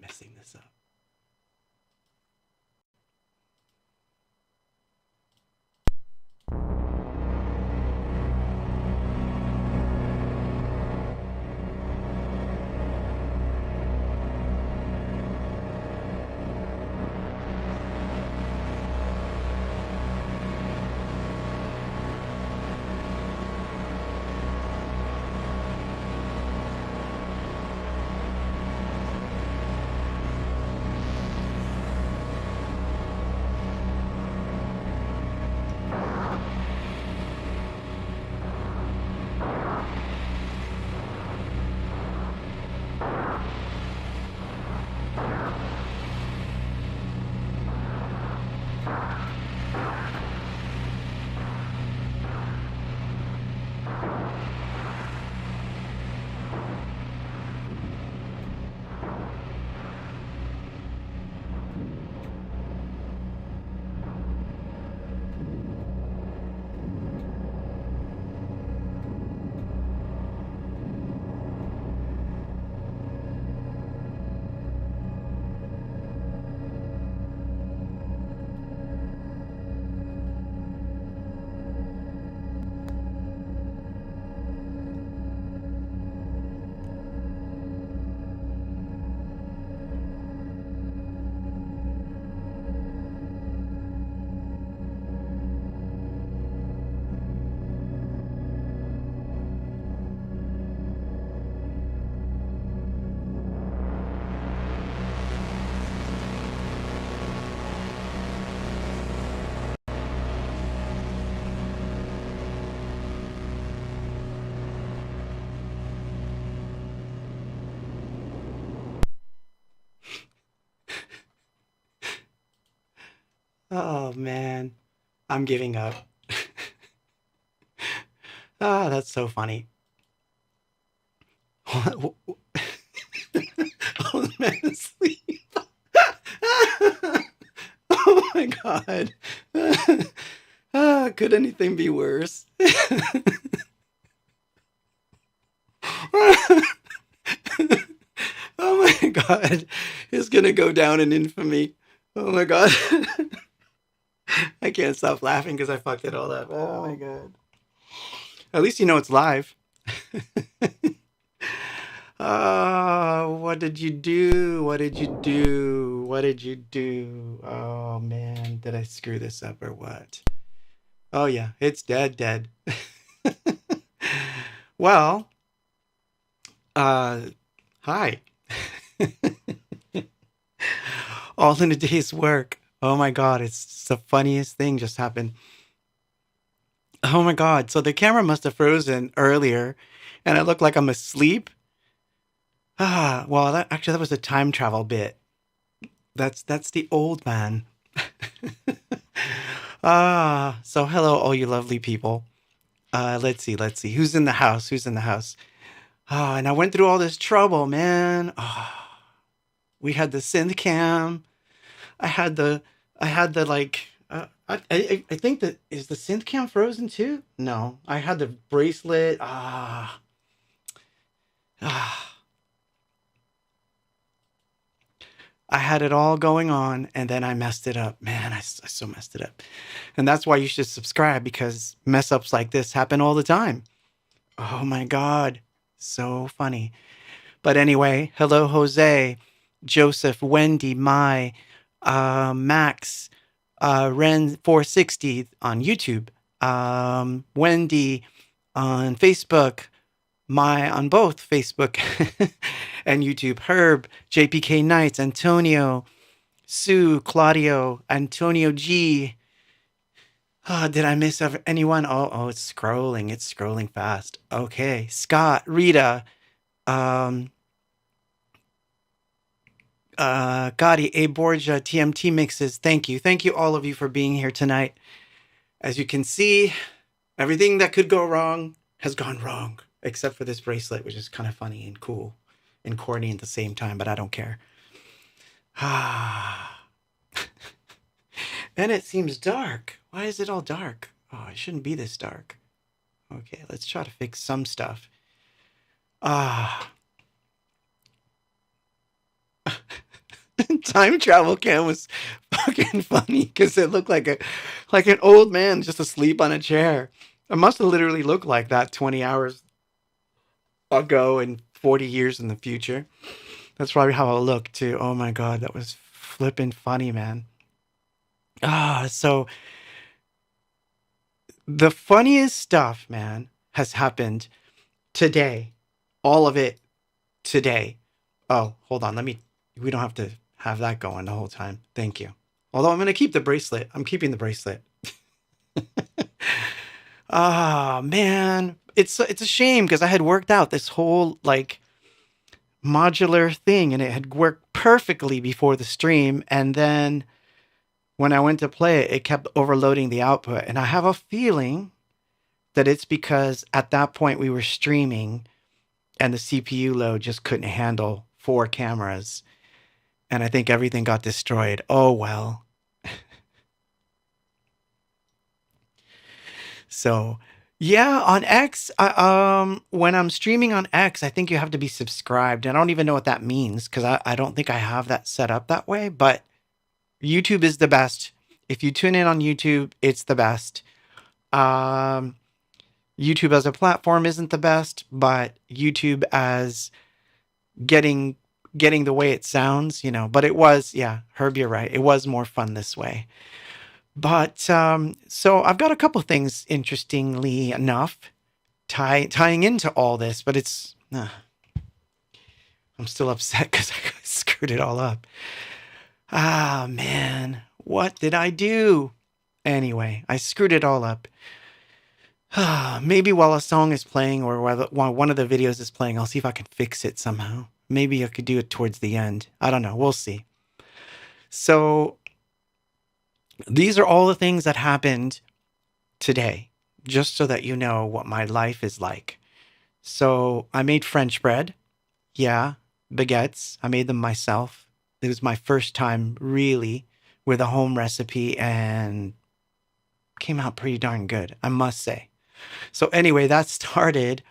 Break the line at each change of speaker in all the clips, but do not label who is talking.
Messing this up. Oh man, I'm giving up. Ah, that's so funny. Oh, the man is asleep. Oh my god. Could anything be worse? Oh my god. It's gonna go down in infamy. Oh my god. I can't stop laughing because I fucked it all up. Oh my god. At least you know it's live. What did you do? What did you do? What did you do? Oh man, did I screw this up or what? Oh yeah, it's dead. Well, hi. All in a day's work. Oh my god, it's the funniest thing just happened. Oh my God. So the camera must have frozen earlier and I look like I'm asleep. Well, that was a time travel bit. That's the old man. So hello, all you lovely people. Let's see. Who's in the house? Who's in the house? And I went through all this trouble, man. We had the synth cam. I had the, I had the like. I think that is the synth cam frozen too. No, I had the bracelet. Ah. I had it all going on, and then I messed it up. Man, I so messed it up. And that's why you should subscribe because mess ups like this happen all the time. Oh my God. So funny. But anyway, hello, Jose, Joseph, Wendy, Mai, Max, Ren 460 on YouTube, Wendy on Facebook, Mai on both Facebook and YouTube, Herb, JPK Knights, Antonio, Sue, Claudio, Antonio G. Did I miss anyone? It's scrolling. It's scrolling fast. Okay. Scott, Rita, um, Gotti, A. Borgia, TMT Mixes. Thank you. Thank you, all of you, for being here tonight. As you can see, everything that could go wrong has gone wrong, except for this bracelet, which is kind of funny and cool and corny at the same time, but I don't care. And it seems dark. Why is it all dark? Oh, it shouldn't be this dark. Okay, let's try to fix some stuff. Time travel cam was fucking funny because it looked like an old man just asleep on a chair. It must have literally looked like that 20 hours ago and 40 years in the future. That's probably how I look too. Oh my God, that was flippin' funny, man. So the funniest stuff, man, has happened today. All of it today. Oh, hold on. We don't have to have that going the whole time. Thank you. Although I'm going to keep the bracelet. I'm keeping the bracelet. Man. It's a shame because I had worked out this whole like modular thing and it had worked perfectly before the stream. And then when I went to play it, it kept overloading the output. And I have a feeling that it's because at that point we were streaming and the CPU load just couldn't handle 4 cameras. And I think everything got destroyed. Oh, well. So, yeah, on X, when I'm streaming on X, I think you have to be subscribed. I don't even know what that means because I don't think I have that set up that way. But YouTube is the best. If you tune in on YouTube, it's the best. YouTube as a platform isn't the best, but YouTube as getting the way it sounds, but it was, yeah, Herb, you're right. It was more fun this way. But so I've got a couple things, interestingly enough, tying into all this, but I'm still upset because I screwed it all up. Man, what did I do? Anyway, I screwed it all up. Maybe while a song is playing or while one of the videos is playing, I'll see if I can fix it somehow. Maybe I could do it towards the end. I don't know. We'll see. So these are all the things that happened today, just so that you know what my life is like. So I made French bread. Yeah, baguettes. I made them myself. It was my first time really with a home recipe and came out pretty darn good, I must say. So anyway, that started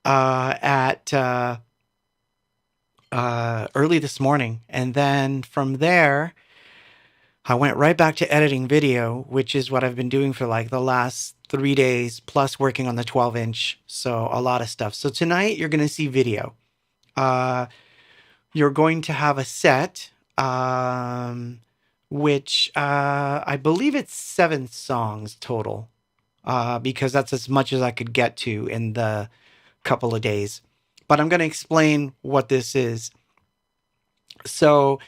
at early this morning. And then from there, I went right back to editing video, which is what I've been doing for like the last 3 days, plus working on the 12-inch. So a lot of stuff. So tonight you're going to see video. You're going to have a set, which I believe it's 7 songs total, because that's as much as I could get to in the couple of days. But I'm going to explain what this is. So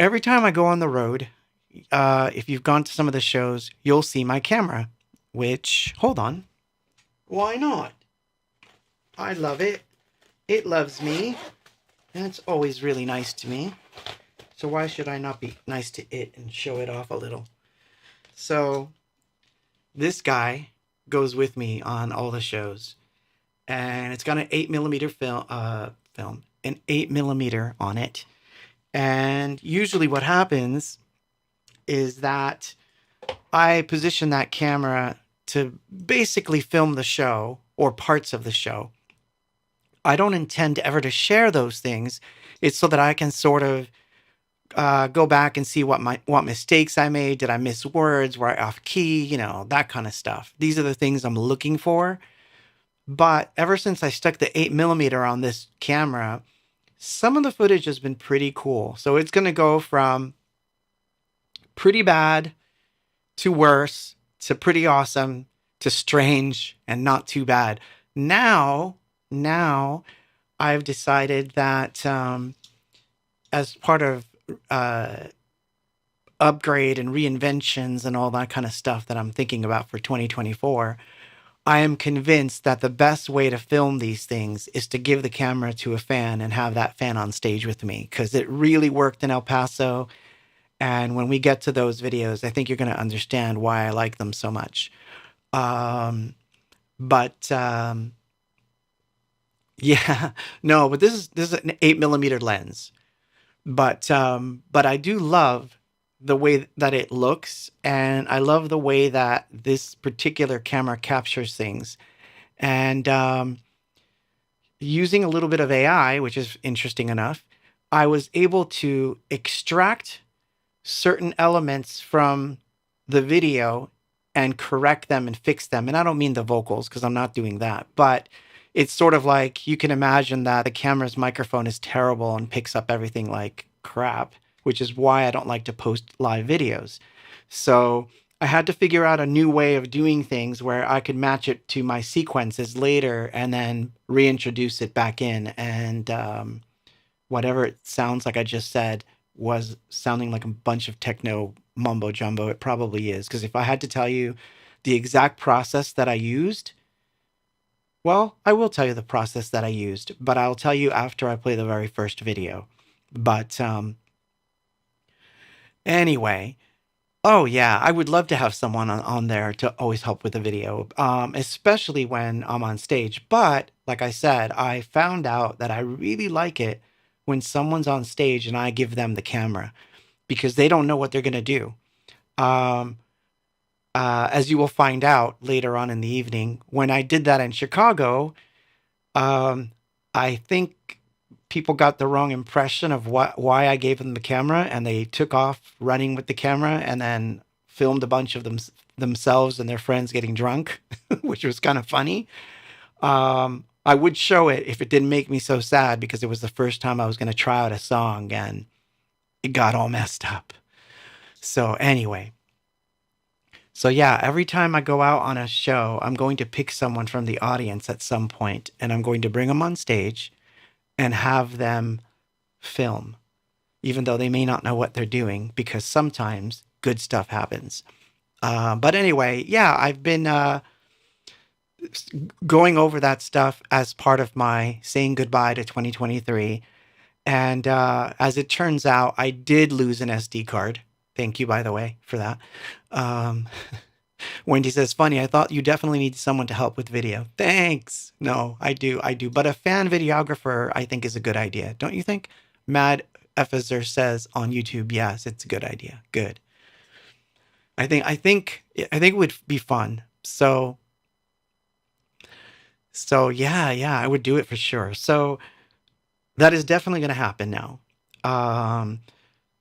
every time I go on the road, if you've gone to some of the shows, you'll see my camera. which, hold on. Why not? I love it. It loves me. And it's always really nice to me. So why should I not be nice to it and show it off a little? So this guy goes with me on all the shows. And it's got an 8mm film, an 8mm on it. And usually what happens is that I position that camera to basically film the show or parts of the show. I don't intend ever to share those things. It's so that I can sort of go back and see what mistakes I made. Did I miss words? Were I off key? You know, that kind of stuff. These are the things I'm looking for. But ever since I stuck the 8mm on this camera, some of the footage has been pretty cool. So it's going to go from pretty bad to worse to pretty awesome to strange and not too bad. Now I've decided that as part of upgrade and reinventions and all that kind of stuff that I'm thinking about for 2024, I am convinced that the best way to film these things is to give the camera to a fan and have that fan on stage with me, because it really worked in El Paso. And when we get to those videos, I think you're going to understand why I like them so much. Yeah, no, but this is an 8mm lens. But I do love the way that it looks, and I love the way that this particular camera captures things. And using a little bit of AI, which is interesting enough, I was able to extract certain elements from the video and correct them and fix them. And I don't mean the vocals, because I'm not doing that, but it's sort of like you can imagine that the camera's microphone is terrible and picks up everything like crap, which is why I don't like to post live videos. So I had to figure out a new way of doing things where I could match it to my sequences later and then reintroduce it back in. And whatever it sounds like I just said was sounding like a bunch of techno mumbo jumbo. It probably is, because if I had to tell you the exact process that I used, well, I will tell you the process that I used, but I'll tell you after I play the very first video. But anyway, oh yeah, I would love to have someone on there to always help with the video, especially when I'm on stage. But like I said, I found out that I really like it when someone's on stage and I give them the camera, because they don't know what they're going to do. As you will find out later on in the evening, when I did that in Chicago, I think people got the wrong impression of why I gave them the camera, and they took off running with the camera and then filmed a bunch of themselves and their friends getting drunk, which was kind of funny. I would show it if it didn't make me so sad, because it was the first time I was going to try out a song and it got all messed up. So anyway, so yeah, every time I go out on a show, I'm going to pick someone from the audience at some point, and I'm going to bring them on stage and have them film, even though they may not know what they're doing, because sometimes good stuff happens. But anyway, yeah, I've been going over that stuff as part of my saying goodbye to 2023. And as it turns out, I did lose an SD card. Thank you, by the way, for that. Wendy says, funny, I thought you definitely need someone to help with video. Thanks. No, I do. But a fan videographer, I think, is a good idea. Don't you think? Mad Effizer says on YouTube, yes, it's a good idea. Good. I think it would be fun. So yeah, I would do it for sure. So that is definitely going to happen now.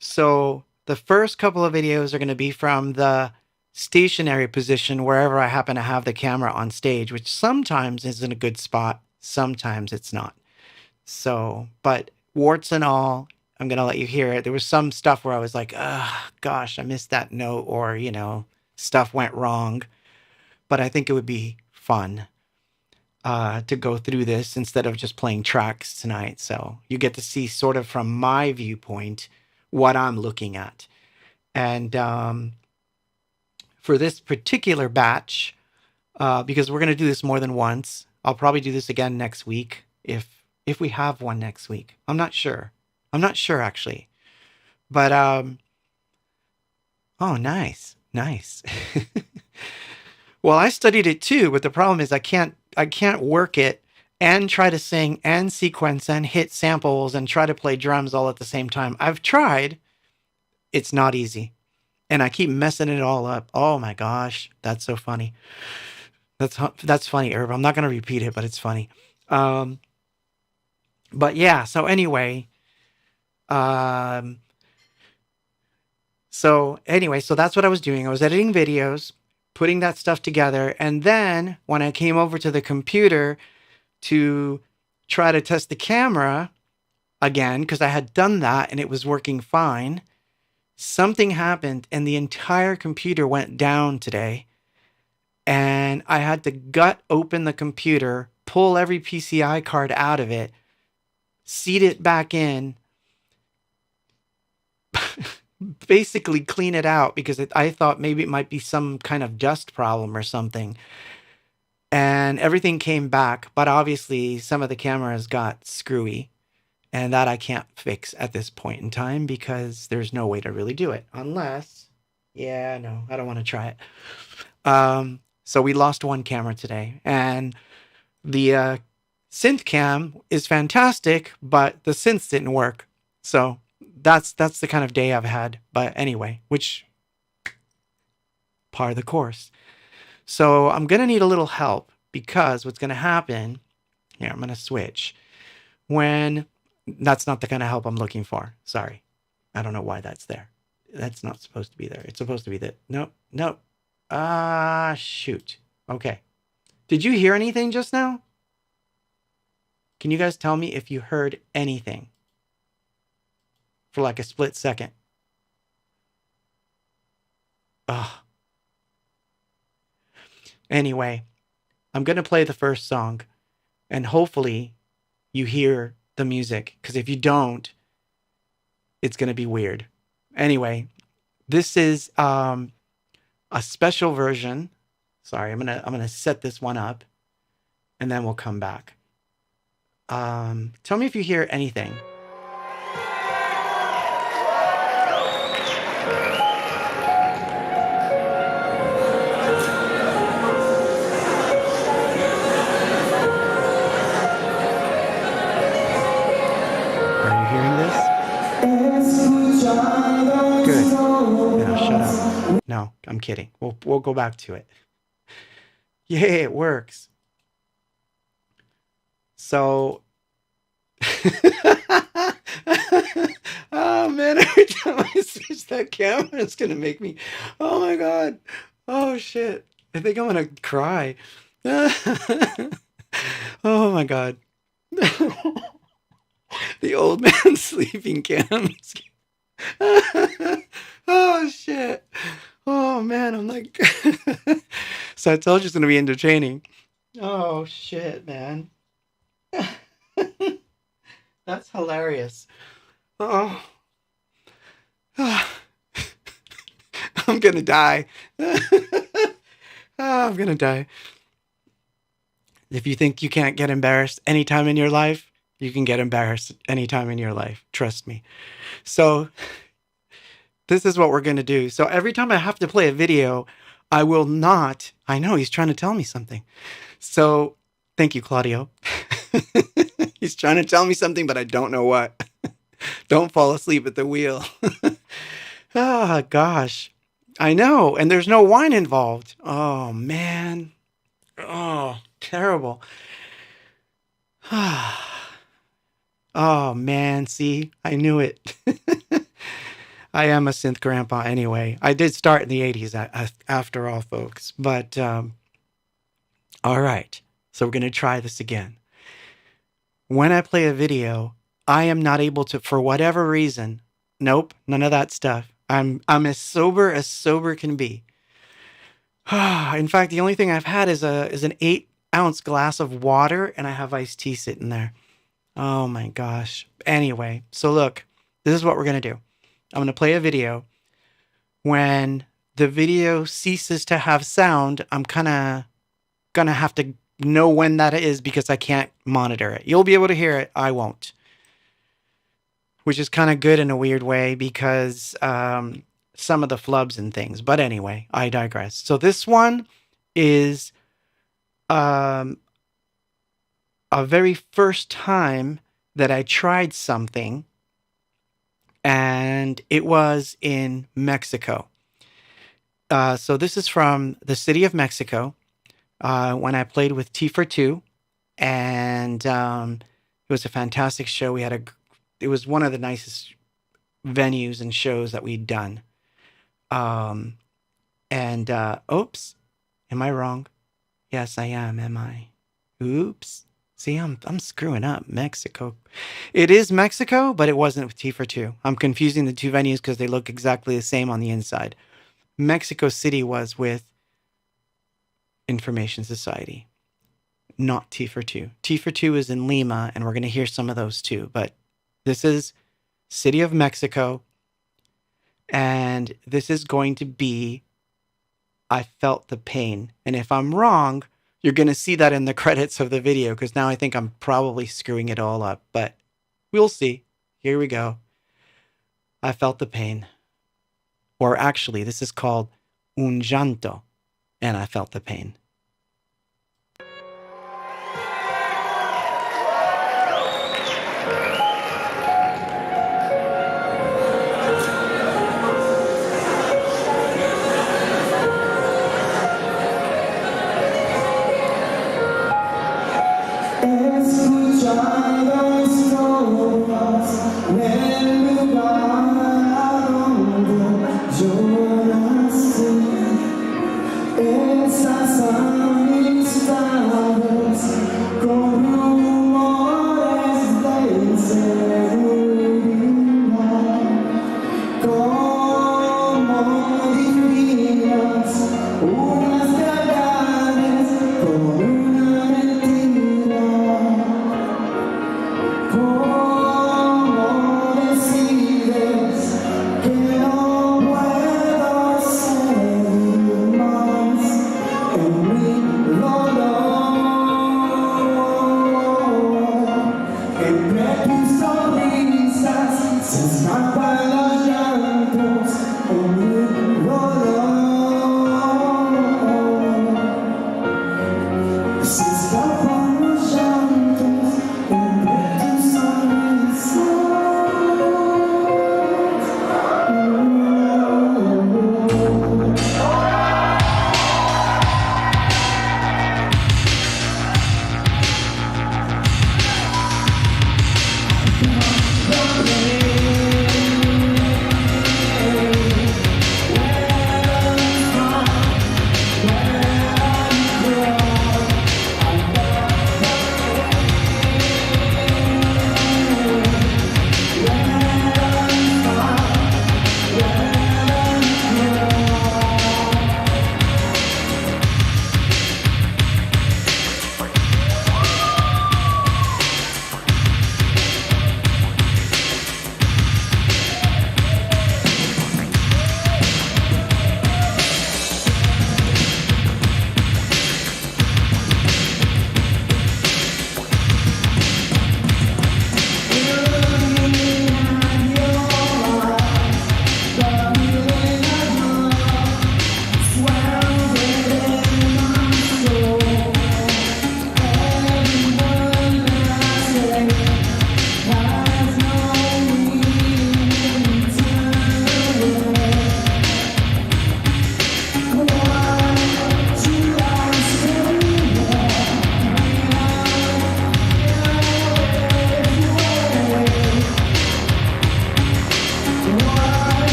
So the first couple of videos are going to be from the stationary position, wherever I happen to have the camera on stage, which sometimes is in a good spot, sometimes it's not. So, but warts and all, I'm going to let you hear it. There was some stuff where I was like, gosh, I missed that note, or, stuff went wrong. But I think it would be fun to go through this instead of just playing tracks tonight. So you get to see sort of from my viewpoint what I'm looking at. And for this particular batch, because we're going to do this more than once. I'll probably do this again next week if we have one next week. I'm not sure. I'm not sure actually. But oh, nice. Nice. Well, I studied it too, but the problem is I can't work it and try to sing and sequence and hit samples and try to play drums all at the same time. I've tried. It's not easy. And I keep messing it all up. Oh my gosh, that's so funny. That's funny, Herb. I'm not going to repeat it, but it's funny. But yeah, so anyway, so that's what I was doing. I was editing videos, putting that stuff together, and then when I came over to the computer to try to test the camera again, because I had done that and it was working fine, something happened and the entire computer went down today. And I had to gut open the computer, pull every PCI card out of it, seat it back in, basically clean it out because I thought maybe it might be some kind of dust problem or something. And everything came back, but obviously some of the cameras got screwy, and that I can't fix at this point in time because there's no way to really do it unless, no, I don't want to try it. So we lost one camera today, and the synth cam is fantastic, but the synths didn't work. So that's the kind of day I've had. But anyway, which part of the course. So I'm going to need a little help because what's going to happen here, I'm going to switch when that's not the kind of help I'm looking for. Sorry. I don't know why that's there. That's not supposed to be there. It's supposed to be that. Nope. Shoot. Okay. Did you hear anything just now? Can you guys tell me if you heard anything for like a split second? Ugh. Anyway, I'm going to play the first song and hopefully you hear the music, because if you don't, it's going to be weird. Anyway, this is a special version. Sorry, I'm gonna set this one up and then we'll come back. Tell me if you hear anything. Are you hearing this? Good. Now shut up. No, I'm kidding. We'll go back to it. Yeah, it works. So, oh man, every time I switch that camera, it's gonna make me, oh my God. Oh shit. I think I'm gonna cry. Oh my God. The old man sleeping cams. Oh shit. Oh man, I'm like, so I told you it's gonna be entertaining. Oh shit, man. That's hilarious. Oh. I'm gonna die. I'm gonna die. If you think you can't get embarrassed anytime in your life, you can get embarrassed anytime in your life. Trust me. So this is what we're going to do. So every time I have to play a video, I will not. I know he's trying to tell me something. So thank you, Claudio. He's trying to tell me something, but I don't know what. Don't fall asleep at the wheel. Oh, gosh. I know. And there's no wine involved. Oh, man. Oh, terrible. Oh, man. See, I knew it. I am a synth grandpa anyway. I did start in the 80s after all, folks. But, all right. So we're going to try this again. When I play a video, I am not able to, for whatever reason, nope, none of that stuff. I'm as sober can be. In fact, the only thing I've had is an 8-ounce glass of water, and I have iced tea sitting there. Oh my gosh. Anyway, so look, this is what we're going to do. I'm going to play a video. When the video ceases to have sound, I'm kind of going to have to know when that is because I can't monitor it. You'll be able to hear it. I won't. Which is kind of good in a weird way because some of the flubs and things. But anyway, I digress. So this one is a very first time that I tried something, and it was in Mexico. So this is from the city of Mexico when I played with T for Two, and it was a fantastic show. It was one of the nicest venues and shows that we'd done. Oops, am I wrong? Yes, I am. Am I? Oops. See, I'm screwing up. Mexico. It is Mexico, but it wasn't with T for Two. I'm confusing the two venues because they look exactly the same on the inside. Mexico City was with Information Society, not T for Two. T for Two is in Lima, and we're going to hear some of those too. But this is City of Mexico, and this is going to be I Felt the Pain. And if I'm wrong, you're going to see that in the credits of the video, because now I think I'm probably screwing it all up, but we'll see. Here we go. I Felt the Pain. Or actually, this is called Un Llanto, and I Felt the Pain.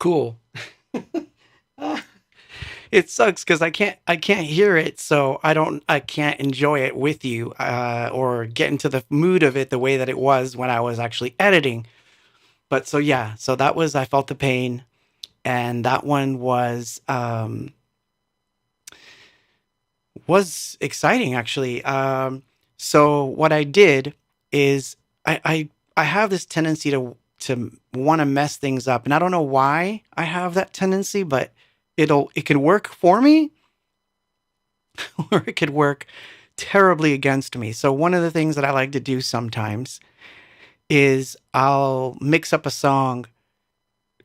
cool. It sucks because I can't hear it, so I can't enjoy it with you, or get into the mood of it the way that it was when I was actually editing. But so yeah, so that was I felt the pain, and that one was exciting actually. So what I did is I have this tendency to want to mess things up, and I don't know why I have that tendency, but it can work for me, or it could work terribly against me. So one of the things that I like to do sometimes is I'll mix up a song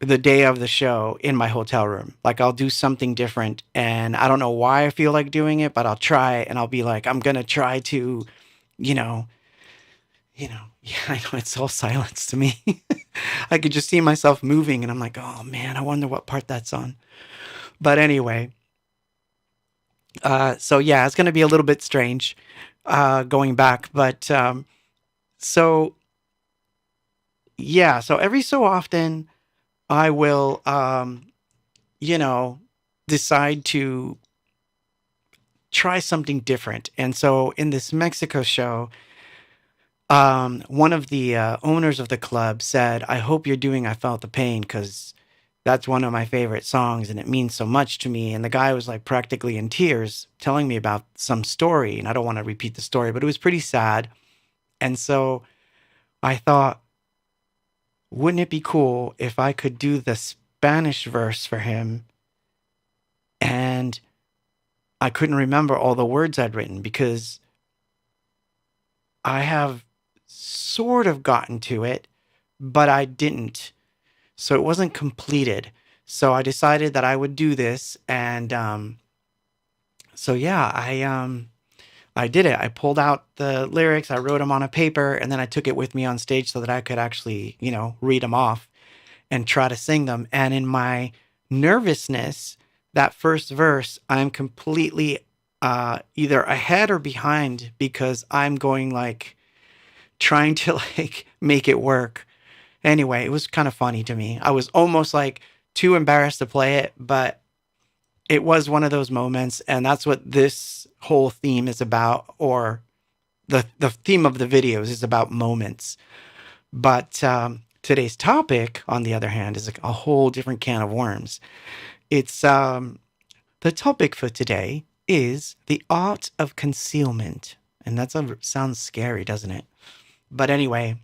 the day of the show in my hotel room. Like I'll do something different, and I don't know why I feel like doing it, but I'll try, and I'll be like, I'm gonna try to, you know, yeah, I know it's all silence to me. I could just see myself moving, and I'm like, oh man, I wonder what part that's on. But anyway, so yeah, it's gonna be a little bit strange, going back, but so yeah, so every so often I will, you know, decide to try something different. And so in this Mexico show, one of the owners of the club said, I hope you're doing I Felt the Pain because that's one of my favorite songs and it means so much to me. And the guy was like practically in tears telling me about some story. And I don't want to repeat the story, but it was pretty sad. And so I thought, wouldn't it be cool if I could do the Spanish verse for him? And I couldn't remember all the words I'd written because I have sort of gotten to it, but I didn't. So it wasn't completed. So I decided that I would do this, and so yeah, I did it. I pulled out the lyrics, I wrote them on a paper, and then I took it with me on stage so that I could actually, read them off and try to sing them. And in my nervousness, that first verse, I'm completely either ahead or behind because I'm going like trying to like make it work. Anyway, it was kind of funny to me. I was almost like too embarrassed to play it, but it was one of those moments, and that's what this whole theme is about, or the theme of the videos is about moments. But today's topic, on the other hand, is a whole different can of worms. It's the topic for today is the art of concealment, and sounds scary, doesn't it? But anyway,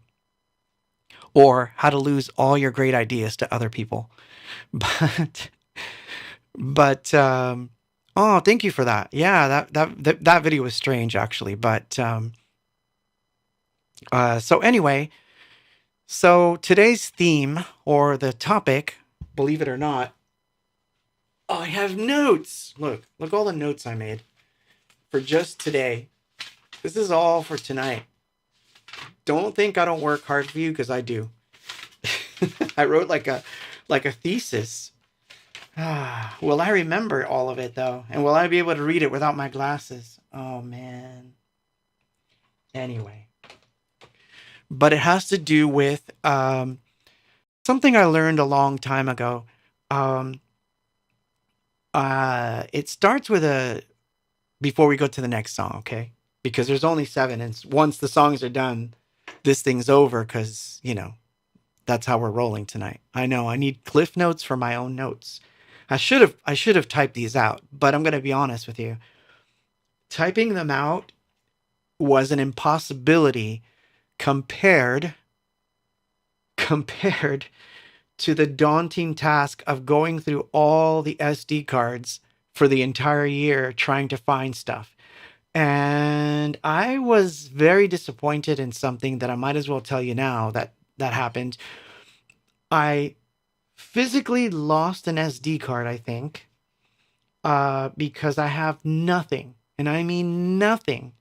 or how to lose all your great ideas to other people. But oh, thank you for that. Yeah, that video was strange actually. But so anyway, so today's theme or the topic, believe it or not, I have notes. Look all the notes I made for just today. This is all for tonight. Don't think I don't work hard for you, because I do. I wrote like a thesis. Will I remember all of it though? And will I be able to read it without my glasses? Oh man. Anyway. But it has to do with something I learned a long time ago. It starts with before we go to the next song, okay? Because there's only 7, and once the songs are done, this thing's over, because, that's how we're rolling tonight. I know, I need cliff notes for my own notes. I should have typed these out, but I'm going to be honest with you. Typing them out was an impossibility compared to the daunting task of going through all the SD cards for the entire year trying to find stuff. And I was very disappointed in something that I might as well tell you now that happened. I physically lost an SD card, I think, because I have nothing, and I mean nothing,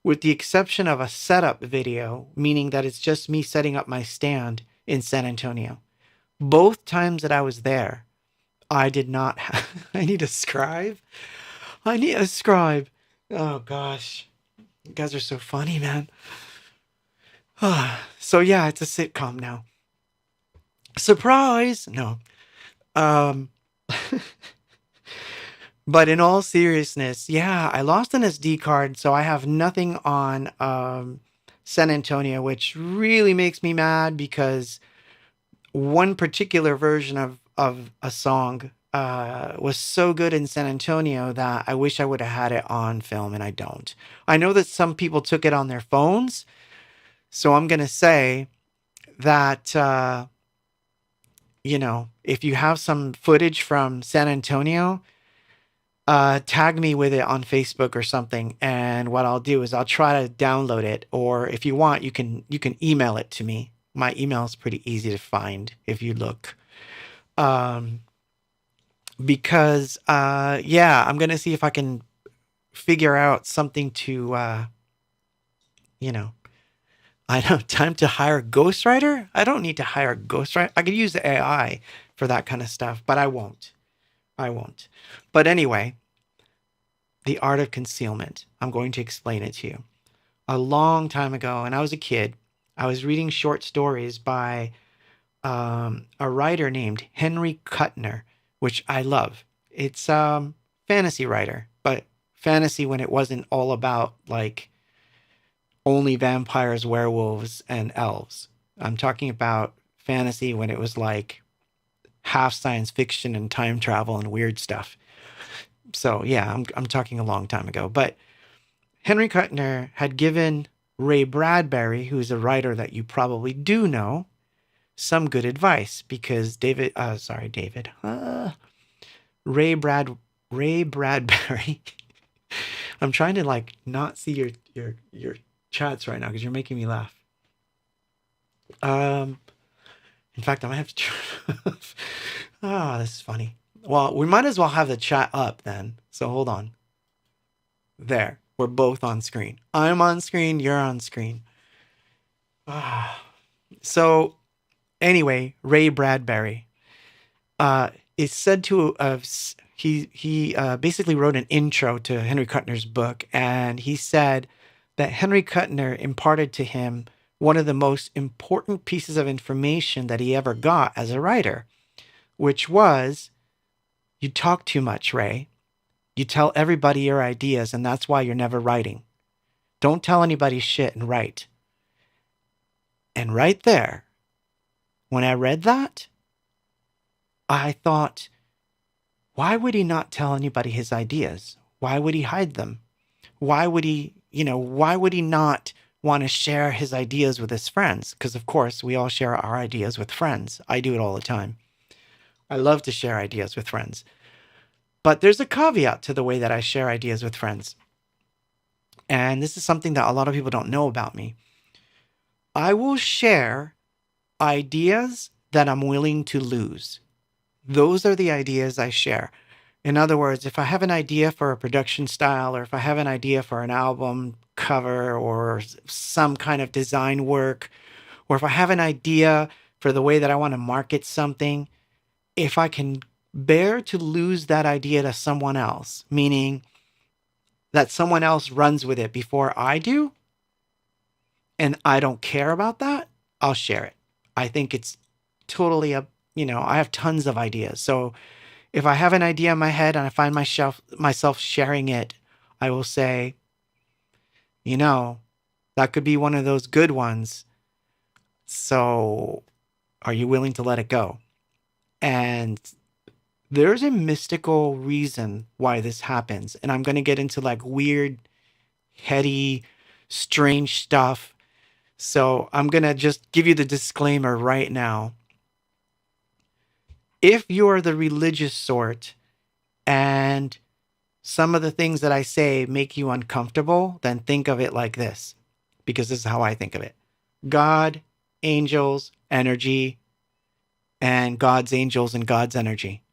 with the exception of a setup video, meaning that it's just me setting up my stand in San Antonio. Both times that I was there, I did not have... I need a scribe. Oh, gosh. You guys are so funny, man. So, yeah, it's a sitcom now. Surprise! No. Um, but in all seriousness, yeah, I lost an SD card, so I have nothing on San Antonio, which really makes me mad because one particular version of a song was so good in San Antonio that I wish I would have had it on film, and I don't. I know that some people took it on their phones, so I'm gonna say that if you have some footage from San Antonio, tag me with it on Facebook or something, and what I'll do is I'll try to download it, or if you want, you can email it to me. My email is pretty easy to find if you look. Um, because yeah, I'm gonna see if I can figure out something to you know I don't time to hire a ghostwriter. I don't need to hire a ghostwriter. I could use the AI for that kind of stuff, but I won't. But anyway, the art of concealment. I'm going to explain it to you. A long time ago, and I was a kid, I was reading short stories by a writer named Henry Kuttner, which I love. It's fantasy writer, but fantasy when it wasn't all about like only vampires, werewolves, and elves. I'm talking about fantasy when it was like half science fiction and time travel and weird stuff. So yeah, I'm talking a long time ago. But Henry Kuttner had given Ray Bradbury, who's a writer that you probably do know, some good advice because Ray Brad Ray Bradbury. I'm trying to like not see your chats right now because you're making me laugh. Um, in fact, I might have to turn off. Ah, this is funny. Well, we might as well have the chat up then. So hold on. There, we're both on screen. I'm on screen. You're on screen. Ah, so anyway, Ray Bradbury. It's said to have he basically wrote an intro to Henry Kuttner's book, and he said that Henry Kuttner imparted to him one of the most important pieces of information that he ever got as a writer, which was, you talk too much, Ray. You tell everybody your ideas, and that's why you're never writing. Don't tell anybody shit and write. And right there, when I read that, I thought, why would he not tell anybody his ideas? Why would he hide them? Why would he not want to share his ideas with his friends? Because, of course, we all share our ideas with friends. I do it all the time. I love to share ideas with friends. But there's a caveat to the way that I share ideas with friends. And this is something that a lot of people don't know about me. I will share ideas that I'm willing to lose. Those are the ideas I share. In other words, if I have an idea for a production style, or if I have an idea for an album cover or some kind of design work, or if I have an idea for the way that I want to market something, if I can bear to lose that idea to someone else, meaning that someone else runs with it before I do, and I don't care about that, I'll share it. I think it's totally I have tons of ideas. So if I have an idea in my head and I find myself sharing it, I will say, that could be one of those good ones. So are you willing to let it go? And there's a mystical reason why this happens. And I'm going to get into like weird, heady, strange stuff. So I'm going to just give you the disclaimer right now. If you're the religious sort and some of the things that I say make you uncomfortable, then think of it like this, because this is how I think of it. God, angels, energy, and God's angels and God's energy.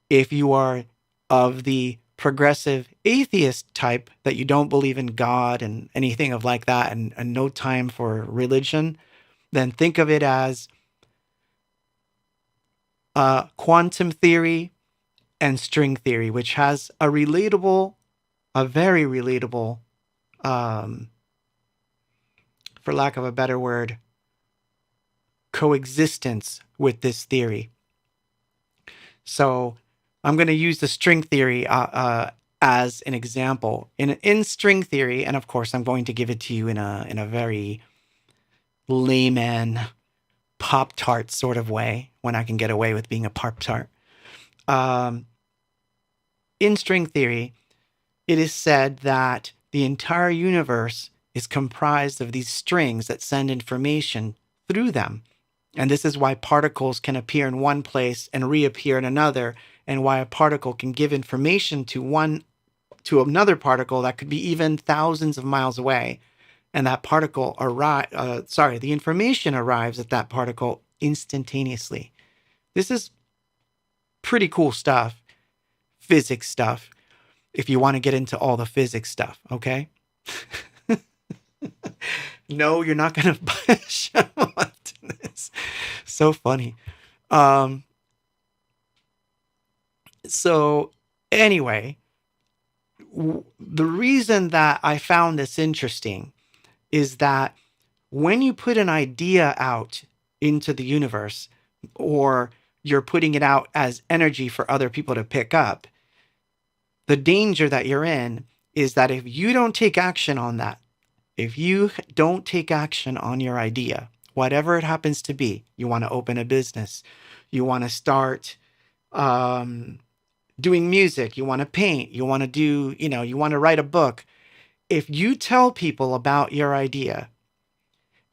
If you are of the progressive atheist type, that you don't believe in God and anything of like that, and no time for religion, then think of it as quantum theory and string theory, which has a very relatable, for lack of a better word, coexistence with this theory. So I'm going to use the string theory as an example. In string theory, and of course I'm going to give it to you in a very layman Pop-Tart sort of way, when I can get away with being a Pop-Tart. In string theory, it is said that the entire universe is comprised of these strings that send information through them. And this is why particles can appear in one place and reappear in another, and why a particle can give information to another particle that could be even thousands of miles away. And that particle the information arrives at that particle instantaneously. This is pretty cool stuff, physics stuff, if you want to get into all the physics stuff, okay? No, you're not going to show up to this. So funny. So anyway, the reason that I found this interesting is that when you put an idea out into the universe, or you're putting it out as energy for other people to pick up, the danger that you're in is that if you don't take action on that, if you don't take action on your idea, whatever it happens to be, you want to open a business, you want to start doing music, you want to paint, you want to do, you want to write a book. If you tell people about your idea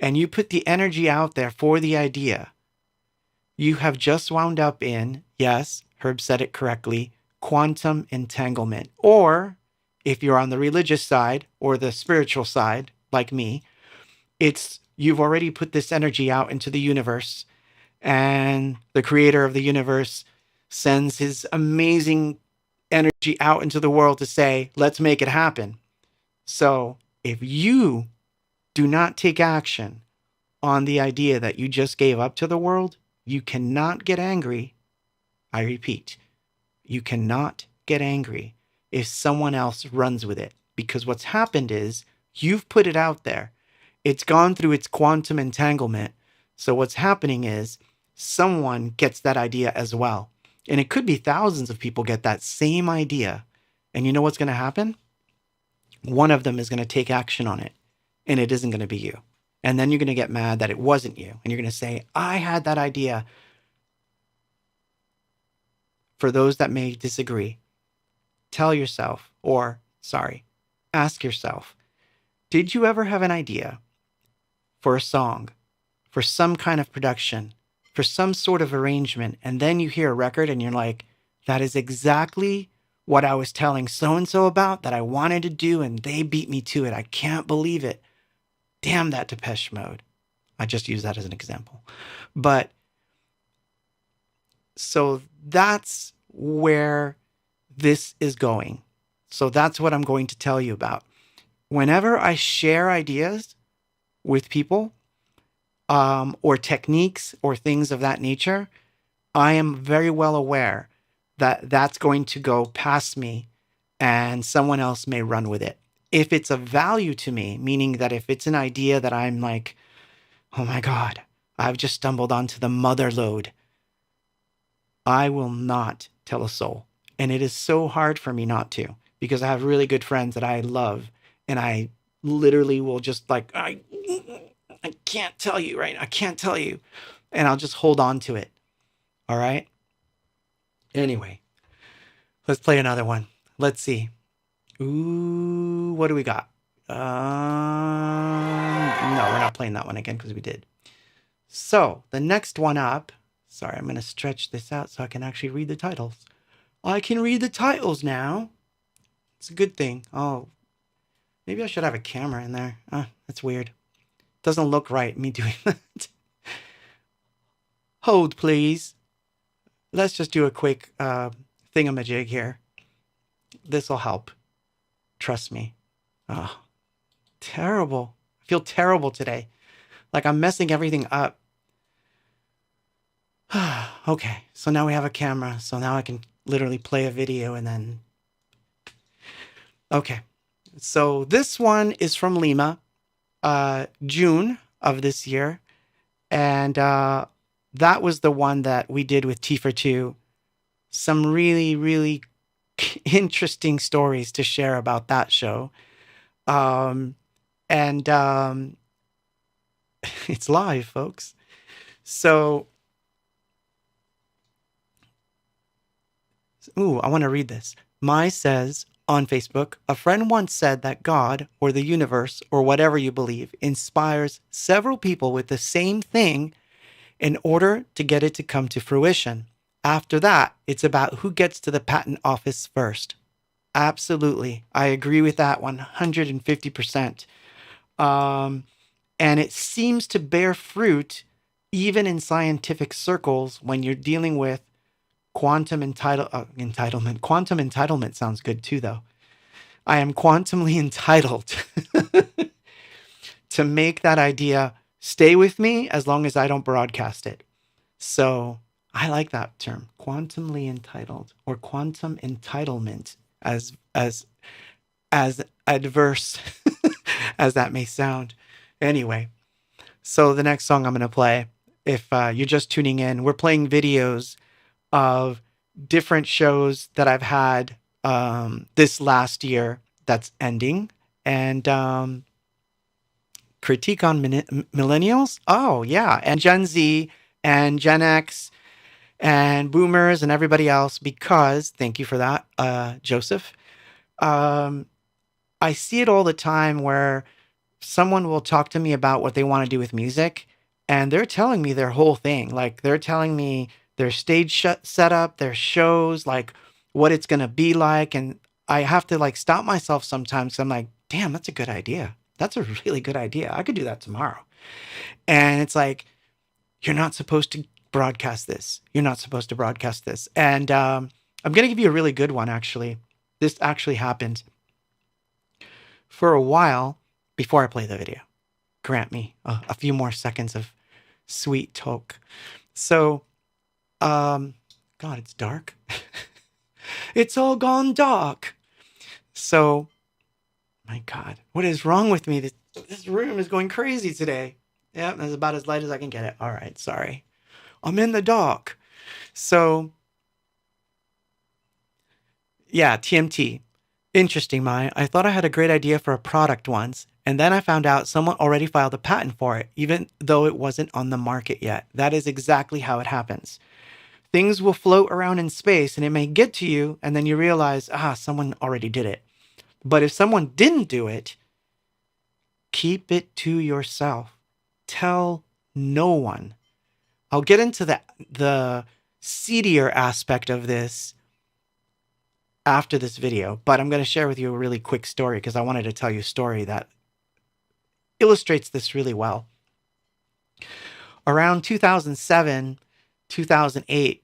and you put the energy out there for the idea, you have just wound up in, yes, Herb said it correctly, quantum entanglement. Or if you're on the religious side or the spiritual side, like me, it's you've already put this energy out into the universe, and the creator of the universe sends his amazing energy out into the world to say, let's make it happen. So if you do not take action on the idea that you just gave up to the world, you cannot get angry. I repeat, you cannot get angry if someone else runs with it, because what's happened is you've put it out there. It's gone through its quantum entanglement. So what's happening is someone gets that idea as well. And it could be thousands of people get that same idea. And you know what's going to happen? One of them is going to take action on it, and it isn't going to be you. And then you're going to get mad that it wasn't you. And you're going to say, I had that idea. For those that may disagree, tell yourself, ask yourself, did you ever have an idea for a song, for some kind of production, for some sort of arrangement, and then you hear a record and you're like, that is exactly what I was telling so-and-so about that I wanted to do, and they beat me to it. I can't believe it. Damn that Depeche Mode. I just use that as an example. But so that's where this is going. So that's what I'm going to tell you about. Whenever I share ideas with people, or techniques or things of that nature, I am very well aware that that's going to go past me and someone else may run with it. If it's of value to me, meaning that if it's an idea that I'm like, oh my God, I've just stumbled onto the mother lode, I will not tell a soul. And it is so hard for me not to, because I have really good friends that I love, and I literally will just like, I can't tell you, right? I can't tell you. And I'll just hold on to it. All right? Anyway, let's play another one. Let's see. Ooh, what do we got? No, we're not playing that one again because we did. So the next one up, sorry, I'm going to stretch this out so I can actually read the titles. I can read the titles now. It's a good thing. Oh, maybe I should have a camera in there. That's weird. Doesn't look right, me doing that. Hold, please. Let's just do a quick thingamajig here. This will help. Trust me. Oh, terrible. I feel terrible today. Like I'm messing everything up. Okay, so now we have a camera. So now I can literally play a video and then... Okay, so this one is from Lima, June of this year. And that was the one that we did with T for Two some really, really interesting stories to share about that show. And it's live, folks. So, I want to read this. Mai says on Facebook, a friend once said that God or the universe or whatever you believe inspires several people with the same thing in order to get it to come to fruition. After that, it's about who gets to the patent office first. Absolutely. I agree with that 150%. And it seems to bear fruit even in scientific circles when you're dealing with entitlement. Quantum entitlement sounds good too, though. I am quantumly entitled to make that idea stay with me as long as I don't broadcast it. So I like that term, quantumly entitled, or quantum entitlement, as adverse as that may sound. Anyway, so the next song I'm going to play, if you're just tuning in, we're playing videos of different shows that I've had this last year that's ending, and critique on millennials. Oh, yeah. And Gen Z and Gen X and boomers and everybody else, because, thank you for that, Joseph. I see it all the time where someone will talk to me about what they want to do with music, and they're telling me their whole thing. Like, they're telling me their stage setup, their shows, like what it's going to be like. And I have to like stop myself sometimes. I'm like, damn, that's a good idea. That's a really good idea. I could do that tomorrow. And it's like, you're not supposed to broadcast this. You're not supposed to broadcast this. And I'm going to give you a really good one, actually. This actually happened for a while before I play the video. Grant me a few more seconds of sweet talk. So, God, it's dark. It's all gone dark. So, my God, what is wrong with me? This room is going crazy today. Yeah, that's about as light as I can get it. All right, sorry. I'm in the dark. So, yeah, TMT. Interesting, Mai. I thought I had a great idea for a product once, and then I found out someone already filed a patent for it, even though it wasn't on the market yet. That is exactly how it happens. Things will float around in space, and it may get to you, and then you realize, someone already did it. But if someone didn't do it, keep it to yourself. Tell no one. I'll get into the seedier aspect of this after this video, but I'm going to share with you a really quick story because I wanted to tell you a story that illustrates this really well. Around 2007, 2008,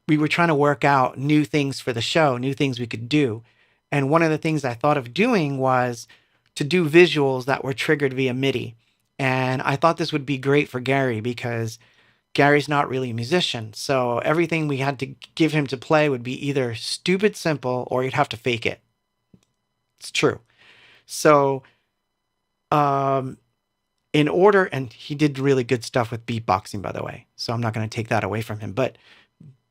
we were trying to work out new things for the show, new things we could do. And one of the things I thought of doing was to do visuals that were triggered via MIDI. And I thought this would be great for Gary because Gary's not really a musician. So everything we had to give him to play would be either stupid simple or you'd have to fake it. It's true. So in order, and he did really good stuff with beatboxing, by the way. So I'm not going to take that away from him. But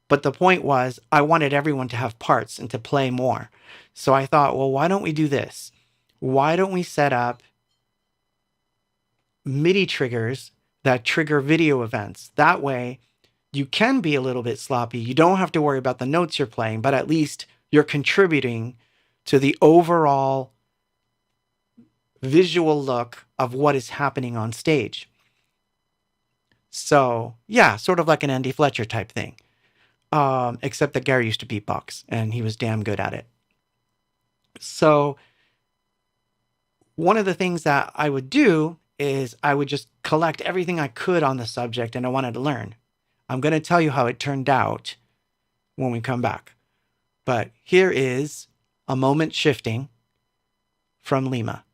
the point was I wanted everyone to have parts and to play more. So I thought, well, why don't we do this? Why don't we set up MIDI triggers that trigger video events? That way you can be a little bit sloppy. You don't have to worry about the notes you're playing, but at least you're contributing to the overall visual look of what is happening on stage. So yeah, sort of like an Andy Fletcher type thing. Except that Gary used to beatbox and he was damn good at it. So one of the things that I would do is I would just collect everything I could on the subject and I wanted to learn. I'm going to tell you how it turned out when we come back. But here is a moment shifting from Lima.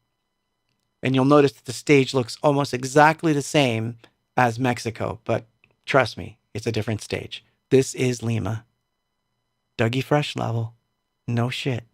And you'll notice that the stage looks almost exactly the same as Mexico, but trust me, it's a different stage. This is Lima. Dougie Fresh level. No shit.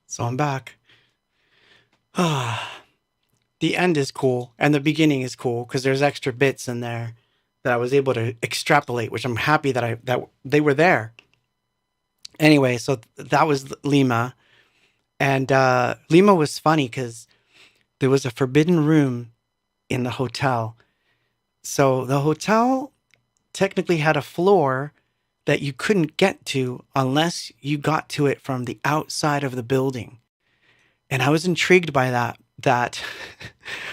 So I'm back. The end is cool and the beginning is cool because there's extra bits in there that I was able to extrapolate, which I'm happy that they were there. Anyway, so that was Lima, and Lima was funny because there was a forbidden room in the hotel. So the hotel technically had a floor that you couldn't get to unless you got to it from the outside of the building. And I was intrigued by that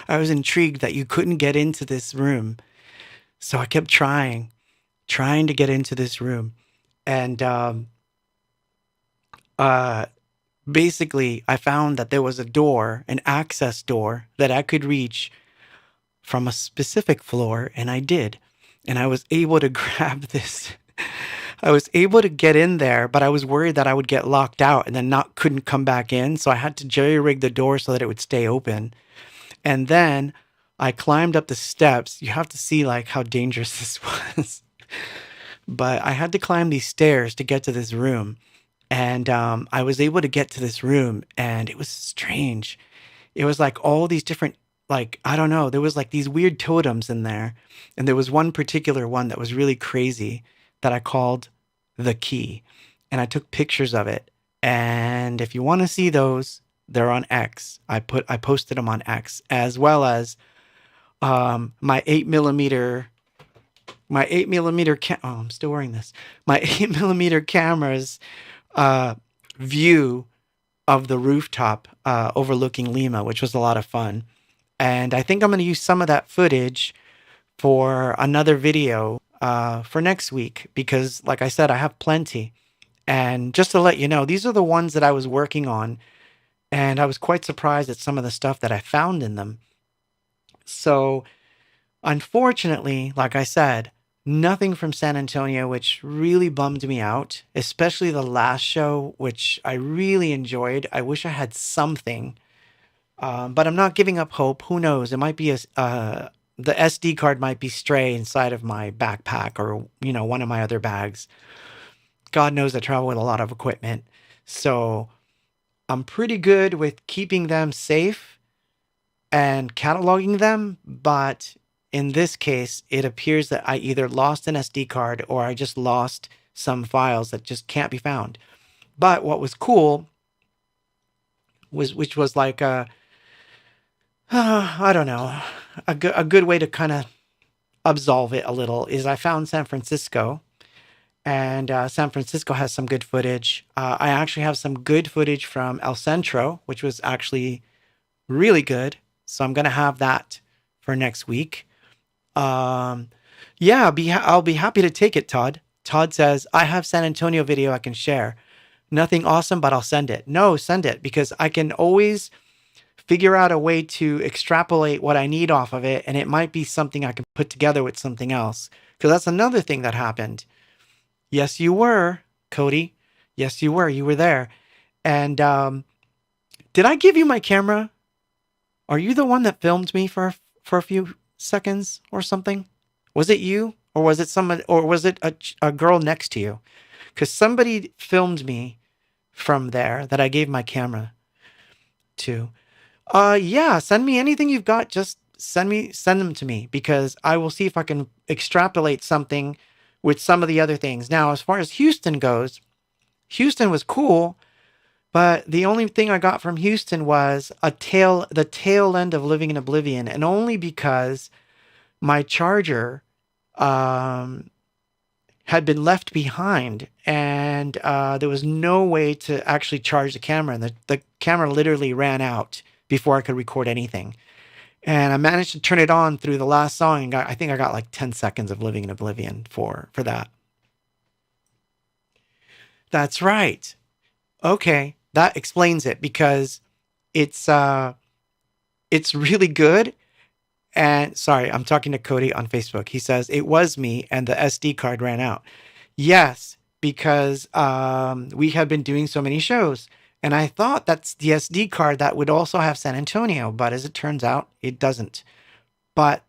I was intrigued that you couldn't get into this room. So I kept trying to get into this room. And uh basically I found that there was a door, an access door that I could reach from a specific floor, and I did. And I was able to grab this. I was able to get in there, but I was worried that I would get locked out and then not couldn't come back in. So I had to jerry rig the door so that it would stay open. And then I climbed up the steps. You have to see like how dangerous this was. But I had to climb these stairs to get to this room. And I was able to get to this room, and it was strange. It was like all these different, like, I don't know, there was like these weird totems in there. And there was one particular one that was really crazy that I called the key. And I took pictures of it. And if you want to see those, they're on X. I posted them on X, as well as my 8mm oh, I'm still wearing this. My 8mm camera's view of the rooftop overlooking Lima, which was a lot of fun. And I think I'm going to use some of that footage for another video for next week because, like I said, I have plenty. And just to let you know, these are the ones that I was working on, and I was quite surprised at some of the stuff that I found in them. So, unfortunately, like I said, nothing from San Antonio, which really bummed me out, especially the last show, which I really enjoyed. I wish I had something, but I'm not giving up hope. Who knows? It might be the SD card might be stray inside of my backpack or, one of my other bags. God knows I travel with a lot of equipment. So I'm pretty good with keeping them safe and cataloging them. But in this case, it appears that I either lost an SD card or I just lost some files that just can't be found. But what was cool which was like I don't know, a good way to kind of absolve it a little is I found San Francisco. And San Francisco has some good footage. I actually have some good footage from El Centro, which was actually really good. So I'm going to have that for next week. Yeah, I'll be happy to take it, Todd. Todd says, I have San Antonio video I can share. Nothing awesome, but I'll send it. No, send it because I can always figure out a way to extrapolate what I need off of it. And it might be something I can put together with something else. Because that's another thing that happened. Yes, you were, Cody. Yes, you were. You were there. And did I give you my camera? Are you the one that filmed me for a few seconds or something? Was it you, or was it someone, or was it a girl next to you? Because somebody filmed me from there that I gave my camera to. Yeah. Send me anything you've got. Just send them to me because I will see if I can extrapolate something with some of the other things. Now, as far as Houston goes, Houston was cool, but the only thing I got from Houston was the tail end of Living in Oblivion, and only because my charger had been left behind, and there was no way to actually charge the camera, and the camera literally ran out before I could record anything. And I managed to turn it on through the last song, and I think I got like 10 seconds of Living in Oblivion for that. That's right. Okay, that explains it because it's really good. And sorry, I'm talking to Cody on Facebook. He says it was me, and the SD card ran out. Yes, because we have been doing so many shows. And I thought that's the SD card that would also have San Antonio, but as it turns out, it doesn't. But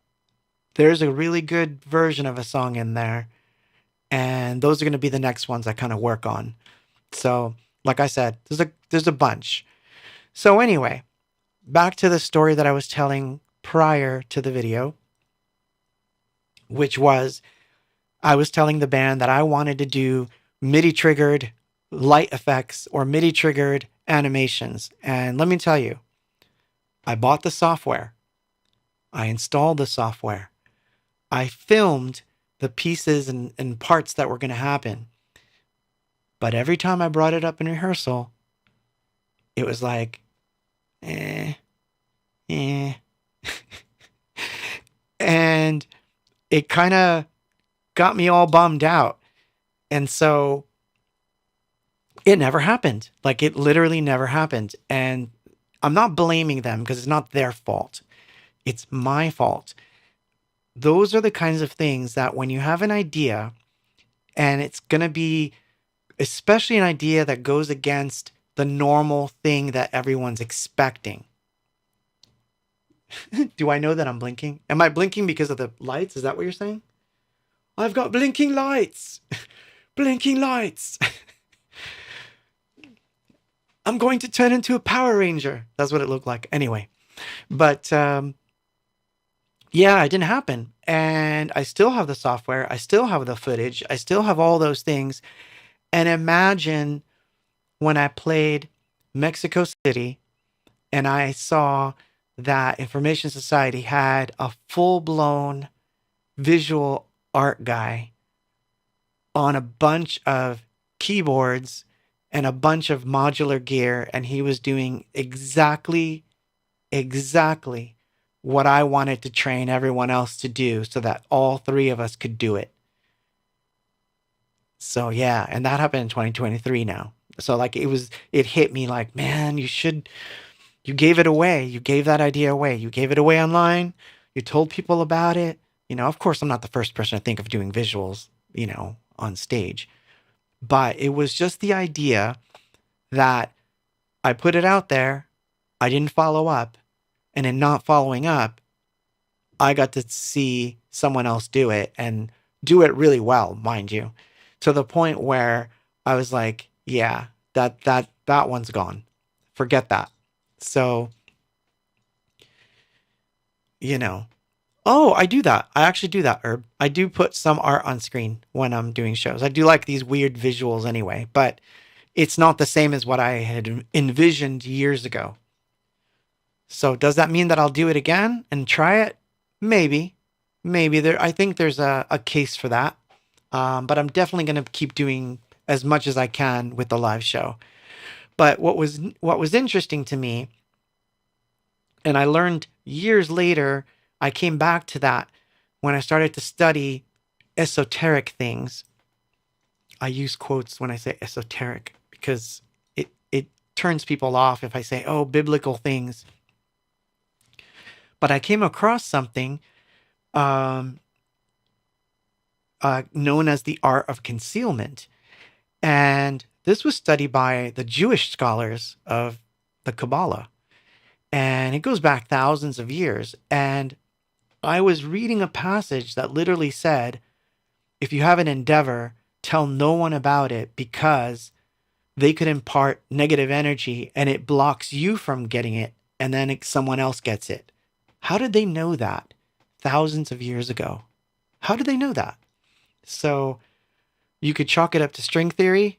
there's a really good version of a song in there. And those are going to be the next ones I kind of work on. So, like I said, there's a bunch. So anyway, back to the story that I was telling prior to the video, which was I was telling the band that I wanted to do MIDI triggered light effects or MIDI triggered animations. And let me tell you, I bought the software. I installed the software. I filmed the pieces and parts that were going to happen. But every time I brought it up in rehearsal, it was like, eh. And it kind of got me all bummed out. And so it never happened. Like, it literally never happened. And I'm not blaming them because it's not their fault. It's my fault. Those are the kinds of things that when you have an idea and it's going to be, especially an idea that goes against the normal thing that everyone's expecting. Do I know that I'm blinking? Am I blinking because of the lights? Is that what you're saying? I've got blinking lights. Blinking lights. I'm going to turn into a Power Ranger. That's what it looked like. Anyway. But yeah, it didn't happen. And I still have the software. I still have the footage. I still have all those things. And imagine when I played Mexico City and I saw that Information Society had a full-blown visual art guy on a bunch of keyboards and a bunch of modular gear, and he was doing exactly what I wanted to train everyone else to do so that all three of us could do it. So yeah, and that happened in 2023 now. So like it hit me like, man, you gave it away. You gave that idea away. You gave it away online. You told people about it. Of course, I'm not the first person to think of doing visuals, on stage. But it was just the idea that I put it out there. I didn't follow up. And in not following up, I got to see someone else do it and do it really well, mind you, to the point where I was like, yeah, that one's gone. Forget that. So, oh, I do that. I actually do that, Herb. I do put some art on screen when I'm doing shows. I do like these weird visuals anyway, but it's not the same as what I had envisioned years ago. So does that mean that I'll do it again and try it? Maybe. I think there's a case for that. But I'm definitely going to keep doing as much as I can with the live show. But what was interesting to me, and I learned years later, I came back to that when I started to study esoteric things. I use quotes when I say esoteric because it turns people off if I say, oh, biblical things. But I came across something known as the Art of Concealment. And this was studied by the Jewish scholars of the Kabbalah. And it goes back thousands of years. And I was reading a passage that literally said, if you have an endeavor, tell no one about it because they could impart negative energy and it blocks you from getting it. And then someone else gets it. How did they know that thousands of years ago? How did they know that? So you could chalk it up to string theory.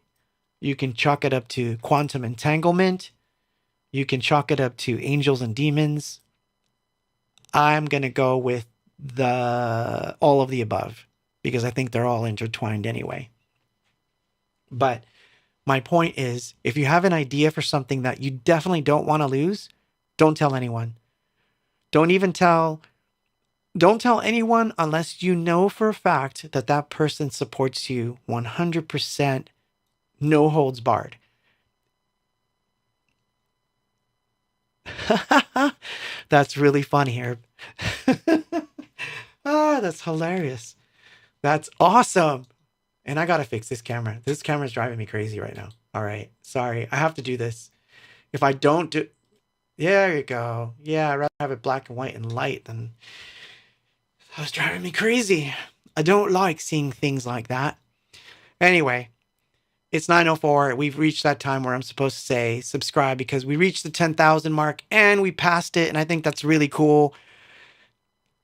You can chalk it up to quantum entanglement. You can chalk it up to angels and demons. I'm going to go with all of the above because I think they're all intertwined anyway. But my point is, if you have an idea for something that you definitely don't want to lose, don't tell anyone. Don't tell anyone unless you know for a fact that that person supports you 100%, no holds barred. That's really funny, Herb. That's hilarious. That's awesome. And I gotta fix this camera. This camera's driving me crazy right now. All right. Sorry. I have to do this. If I don't do... There you go. Yeah, I'd rather have it black and white and light than... That was driving me crazy. I don't like seeing things like that. Anyway, It's 9:04. We've reached that time where I'm supposed to say subscribe because we reached the 10,000 mark and we passed it. And I think that's really cool.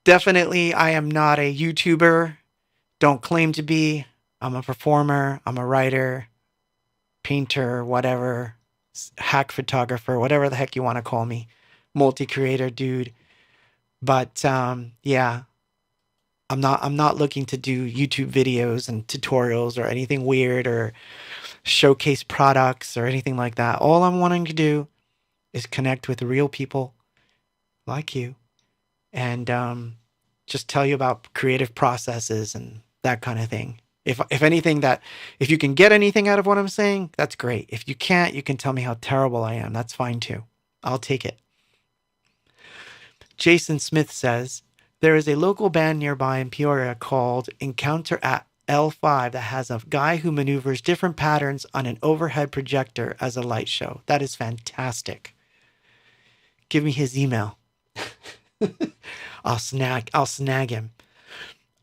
Definitely, I am not a YouTuber. Don't claim to be. I'm a performer. I'm a writer, painter, whatever, hack photographer, whatever the heck you want to call me. Multi-creator dude. But yeah, I'm not looking to do YouTube videos and tutorials or anything weird or showcase products or anything like that. All I'm wanting to do is connect with real people like you and just tell you about creative processes and that kind of thing. If anything if you can get anything out of what I'm saying, that's great. If you can't, you can tell me how terrible I am. That's fine too. I'll take it. Jason Smith says, there is a local band nearby in Peoria called Encounter at L5 that has a guy who maneuvers different patterns on an overhead projector as a light show. That is fantastic. Give me his email. I'll snag him.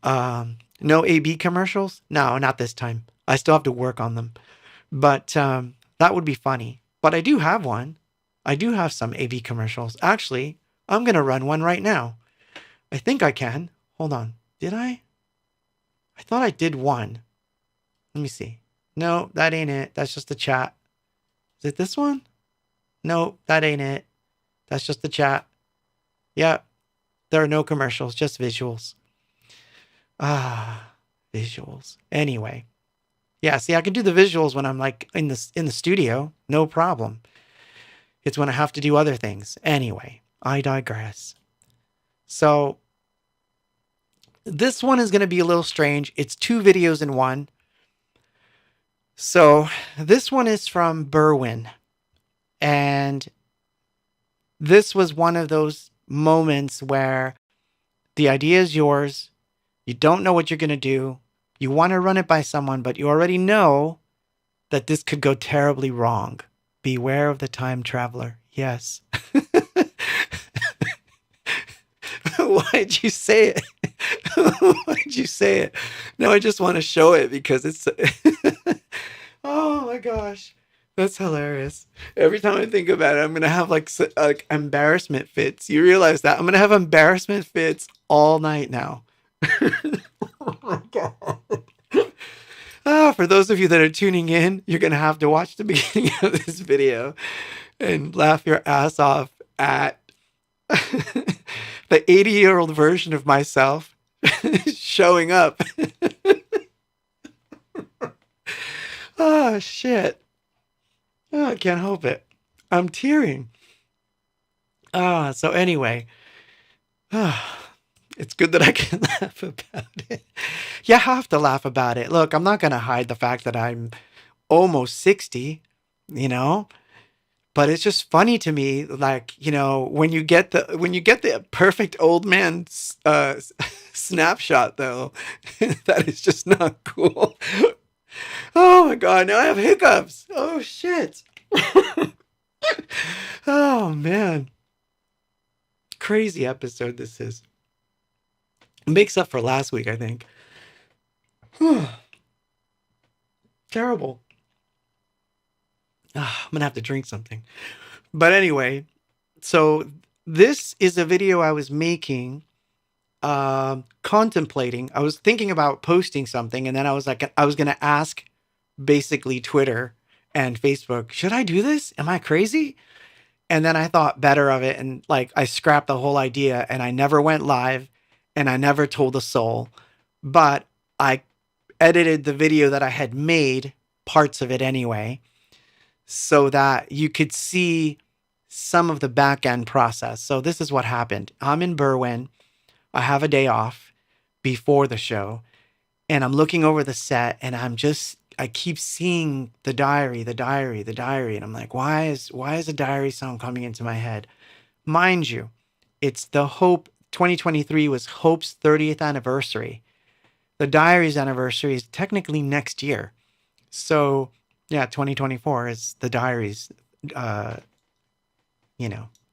No AB commercials? No, not this time. I still have to work on them. But that would be funny. But I do have one. I do have some AB commercials. Actually, I'm going to run one right now. I think I can. Hold on. Did I? I thought I did one. Let me see. No, that ain't it. That's just the chat. Is it this one? No, that ain't it. That's just the chat. Yeah, there are no commercials, just visuals. Visuals. Anyway. Yeah, see, I can do the visuals when I'm like in the studio. No problem. It's when I have to do other things. Anyway, I digress. So this one is going to be a little strange. It's 2 videos in one. So this one is from Berwyn. And this was one of those moments where the idea is yours. You don't know what you're going to do. You want to run it by someone, but you already know that this could go terribly wrong. Beware of the time traveler. Yes. Why'd you say it? Why'd you say it? No, I just want to show it because it's... Oh my gosh. That's hilarious. Every time I think about it, I'm going to have like embarrassment fits. You realize that? I'm going to have embarrassment fits all night now. Oh my God. For those of you that are tuning in, you're going to have to watch the beginning of this video and laugh your ass off at the 80-year-old version of myself showing up. Oh, shit. Oh, I can't help it. I'm tearing. So anyway. It's good that I can laugh about it. You have to laugh about it. Look, I'm not going to hide the fact that I'm almost 60, you know? But it's just funny to me, like, you know, when you get the perfect old man snapshot, though, that is just not cool. Oh my God, now I have hiccups. Oh shit. Oh man. Crazy episode this is. It makes up for last week, I think. Terrible. I'm gonna have to drink something. But anyway, so this is a video I was making, contemplating. I was thinking about posting something, and then I was like, I was gonna ask basically Twitter and Facebook, should I do this? Am I crazy? And then I thought better of it, and like I scrapped the whole idea, and I never went live, and I never told a soul. But I edited the video that I had made, parts of it anyway, so that you could see some of the back end process. So this is what happened. I'm in Berwyn. I have a day off before the show, and I'm looking over the set, and I keep seeing the diary, and I'm like, why is a diary song coming into my head? Mind you, it's the Hope 2023 was Hope's 30th anniversary. The diary's anniversary is technically next year. So yeah, 2024 is the diary's,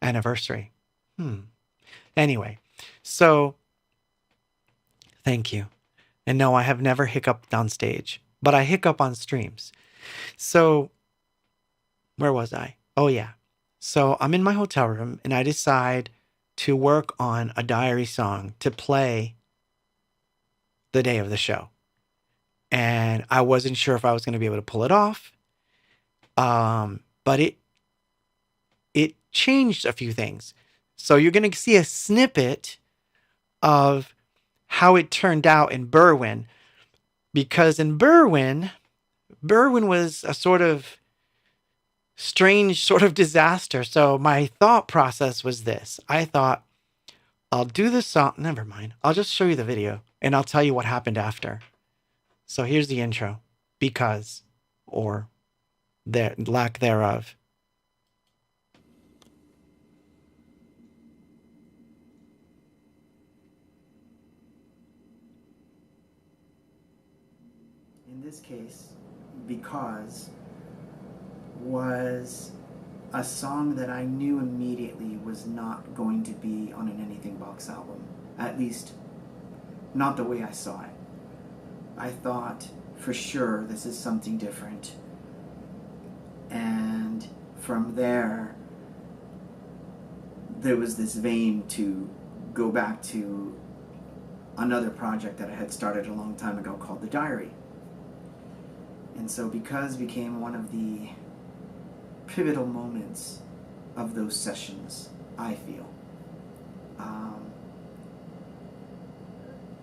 anniversary. Anyway, so thank you. And no, I have never hiccuped on stage, but I hiccup on streams. So, where was I? Oh, yeah. So, I'm in my hotel room and I decide to work on a diary song to play the day of the show. And I wasn't sure if I was going to be able to pull it off. But it changed a few things. So, you're going to see a snippet of how it turned out in Berwyn. Because in Berwyn was a sort of strange sort of disaster. So my thought process was this. I thought, I'll do the song. Never mind. I'll just show you the video and I'll tell you what happened after. So here's the intro. Because, or their lack thereof. In this case, because was a song that I knew immediately was not going to be on an Anything Box album. At least, not the way I saw it. I thought, for sure, this is something different. And from there was this vein to go back to another project that I had started a long time ago called The Diary. And so Because became one of the pivotal moments of those sessions, I feel.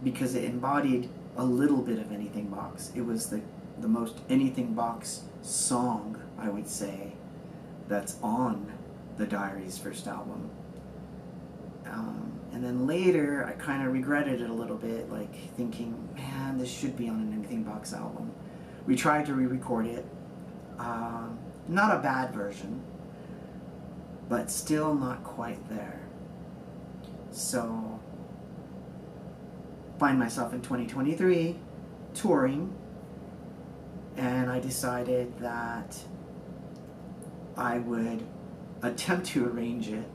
Because it embodied a little bit of Anything Box. It was the most Anything Box song, I would say, that's on The Diary's first album. And then later, I kind of regretted it a little bit, like thinking, man, this should be on an Anything Box album. We tried to re-record it. Not a bad version, but still not quite there. So, find myself in 2023 touring, and I decided that I would attempt to arrange it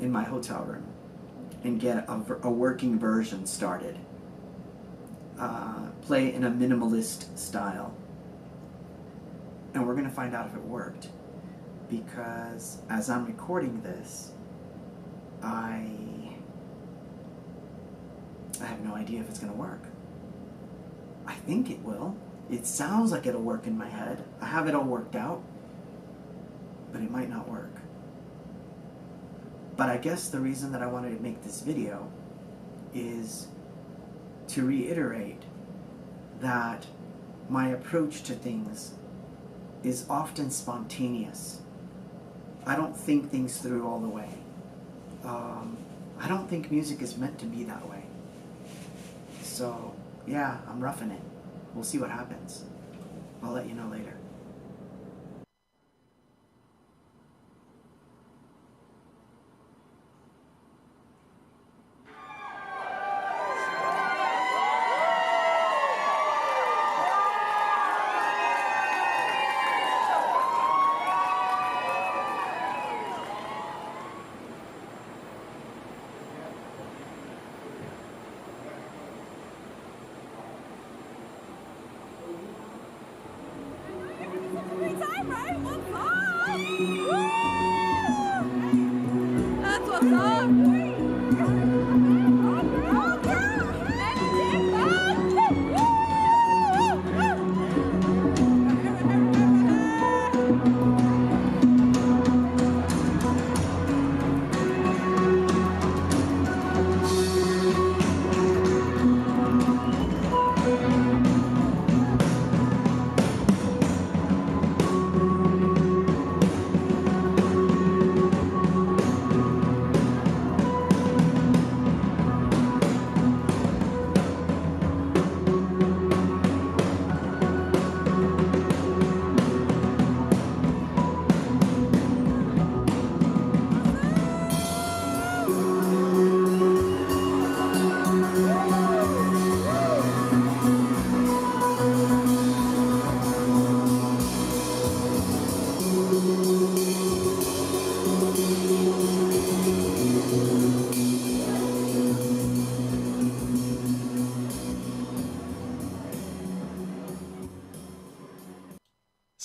in my hotel room and get a working version started. Play in a minimalist style. And we're going to find out if it worked. Because as I'm recording this, I have no idea if it's going to work. I think it will. It sounds like it'll work in my head. I have it all worked out. But it might not work. But I guess the reason that I wanted to make this video is to reiterate that my approach to things is often spontaneous. I don't think things through all the way. I don't think music is meant to be that way. So, yeah, I'm roughing it. We'll see what happens. I'll let you know later.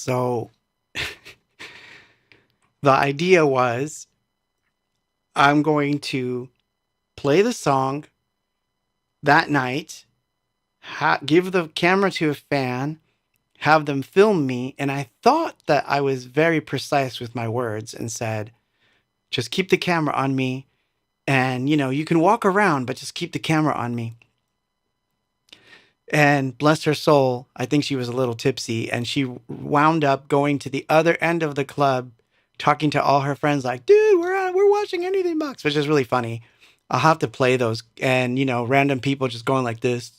So the idea was I'm going to play the song that night, give the camera to a fan, have them film me. And I thought that I was very precise with my words and said, just keep the camera on me. And, you can walk around, but just keep the camera on me. And bless her soul, I think she was a little tipsy, and she wound up going to the other end of the club, talking to all her friends like, dude, we're watching Anything Box, which is really funny. I'll have to play those. And, random people just going like this,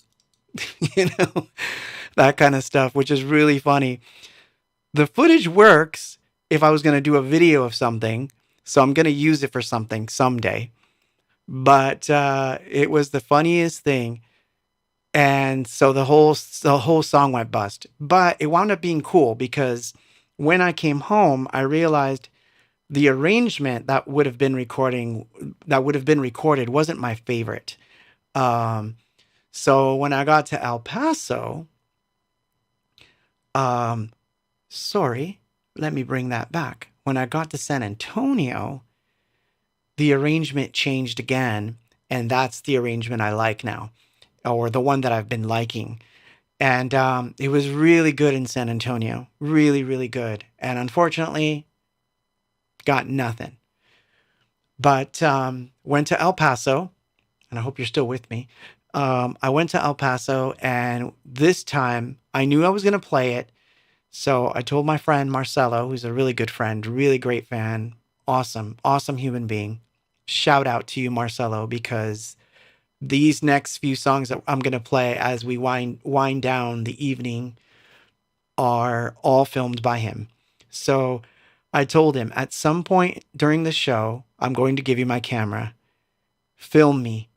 that kind of stuff, which is really funny. The footage works if I was going to do a video of something. So I'm going to use it for something someday. But it was the funniest thing. And so the whole song went bust. But it wound up being cool because when I came home, I realized the arrangement that would have been recorded wasn't my favorite. So when I got to El Paso, sorry, let me bring that back. When I got to San Antonio, the arrangement changed again, and that's the arrangement I like now, or the one that I've been liking. And it was really good in San Antonio, really, really good. And unfortunately, got nothing. But went to El Paso, and I hope you're still with me. I went to El Paso, and this time I knew I was going to play it. So I told my friend Marcelo, who's a really good friend, really great fan, awesome human being. Shout out to you, Marcelo, because these next few songs that I'm going to play as we wind down the evening are all filmed by him. So I told him, at some point during the show, I'm going to give you my camera. Film me.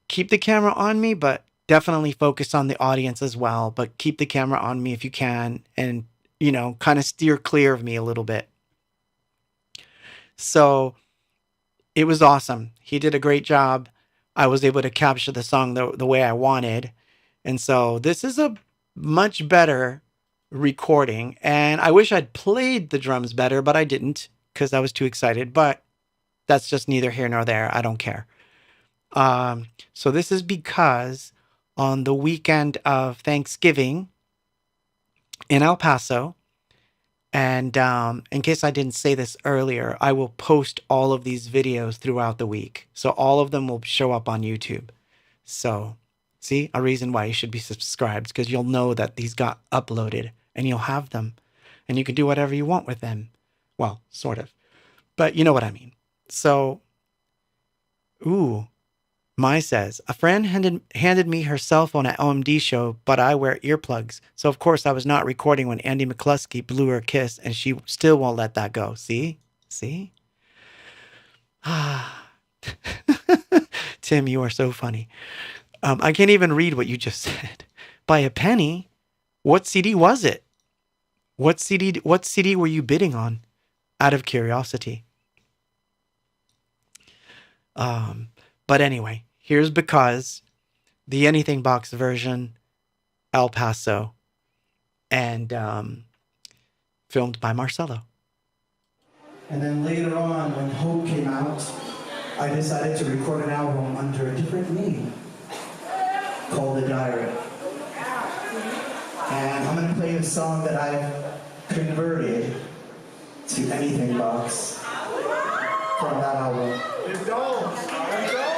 Keep the camera on me, but definitely focus on the audience as well. But keep the camera on me if you can, and, kind of steer clear of me a little bit. So it was awesome. He did a great job. I was able to capture the song the way I wanted. And so this is a much better recording. And I wish I'd played the drums better, but I didn't because I was too excited. But that's just neither here nor there. I don't care. So this is because on the weekend of Thanksgiving in El Paso, and in case I didn't say this earlier, I will post all of these videos throughout the week. So all of them will show up on YouTube. So see, a reason why you should be subscribed, because you'll know that these got uploaded and you'll have them and you can do whatever you want with them. Well, sort of, but you know what I mean. So, Mai says, a friend handed me her cell phone at OMD show, but I wear earplugs. So, of course, I was not recording when Andy McCluskey blew her a kiss, and she still won't let that go. See? Tim, you are so funny. I can't even read what you just said. By a penny? What CD was it? What CD were you bidding on? Out of curiosity. But anyway, here's because the Anything Box version, El Paso, and filmed by Marcelo. And then later on, when Hope came out, I decided to record an album under a different name called The Diary. And I'm going to play a song that I've converted to Anything Box from that album.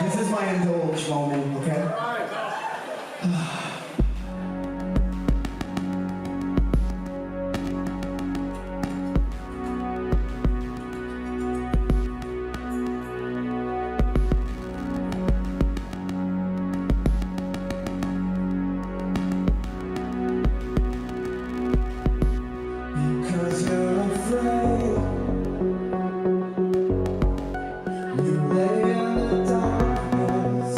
This is my indulge moment, okay? Because you're afraid, you lay in the darkness.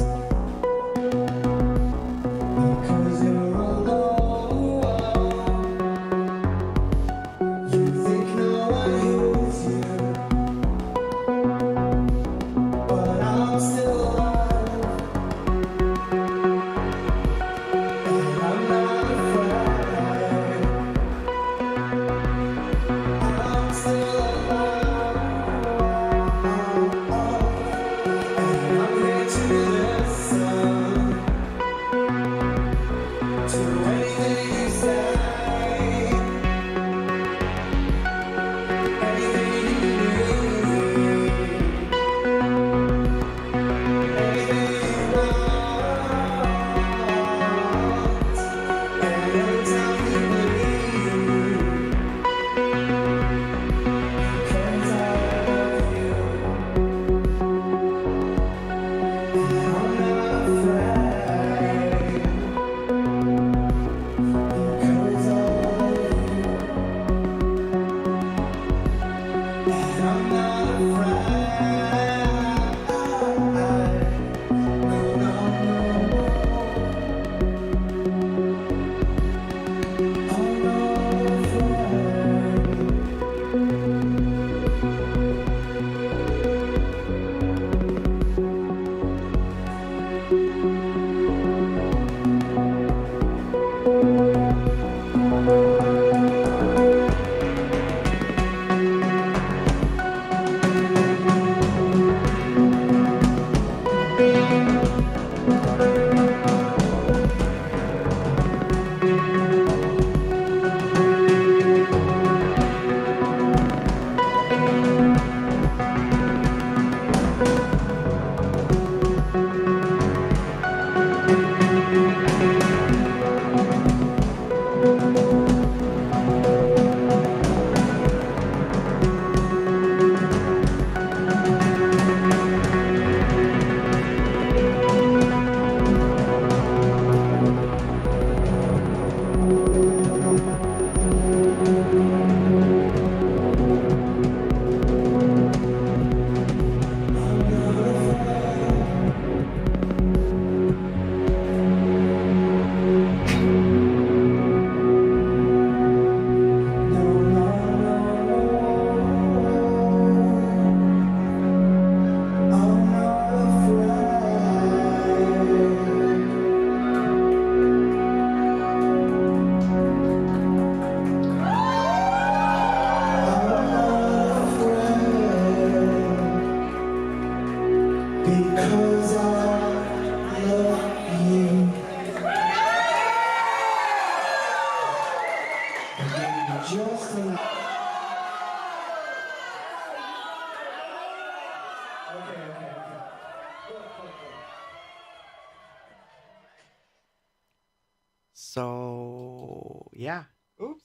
So, yeah. Oops.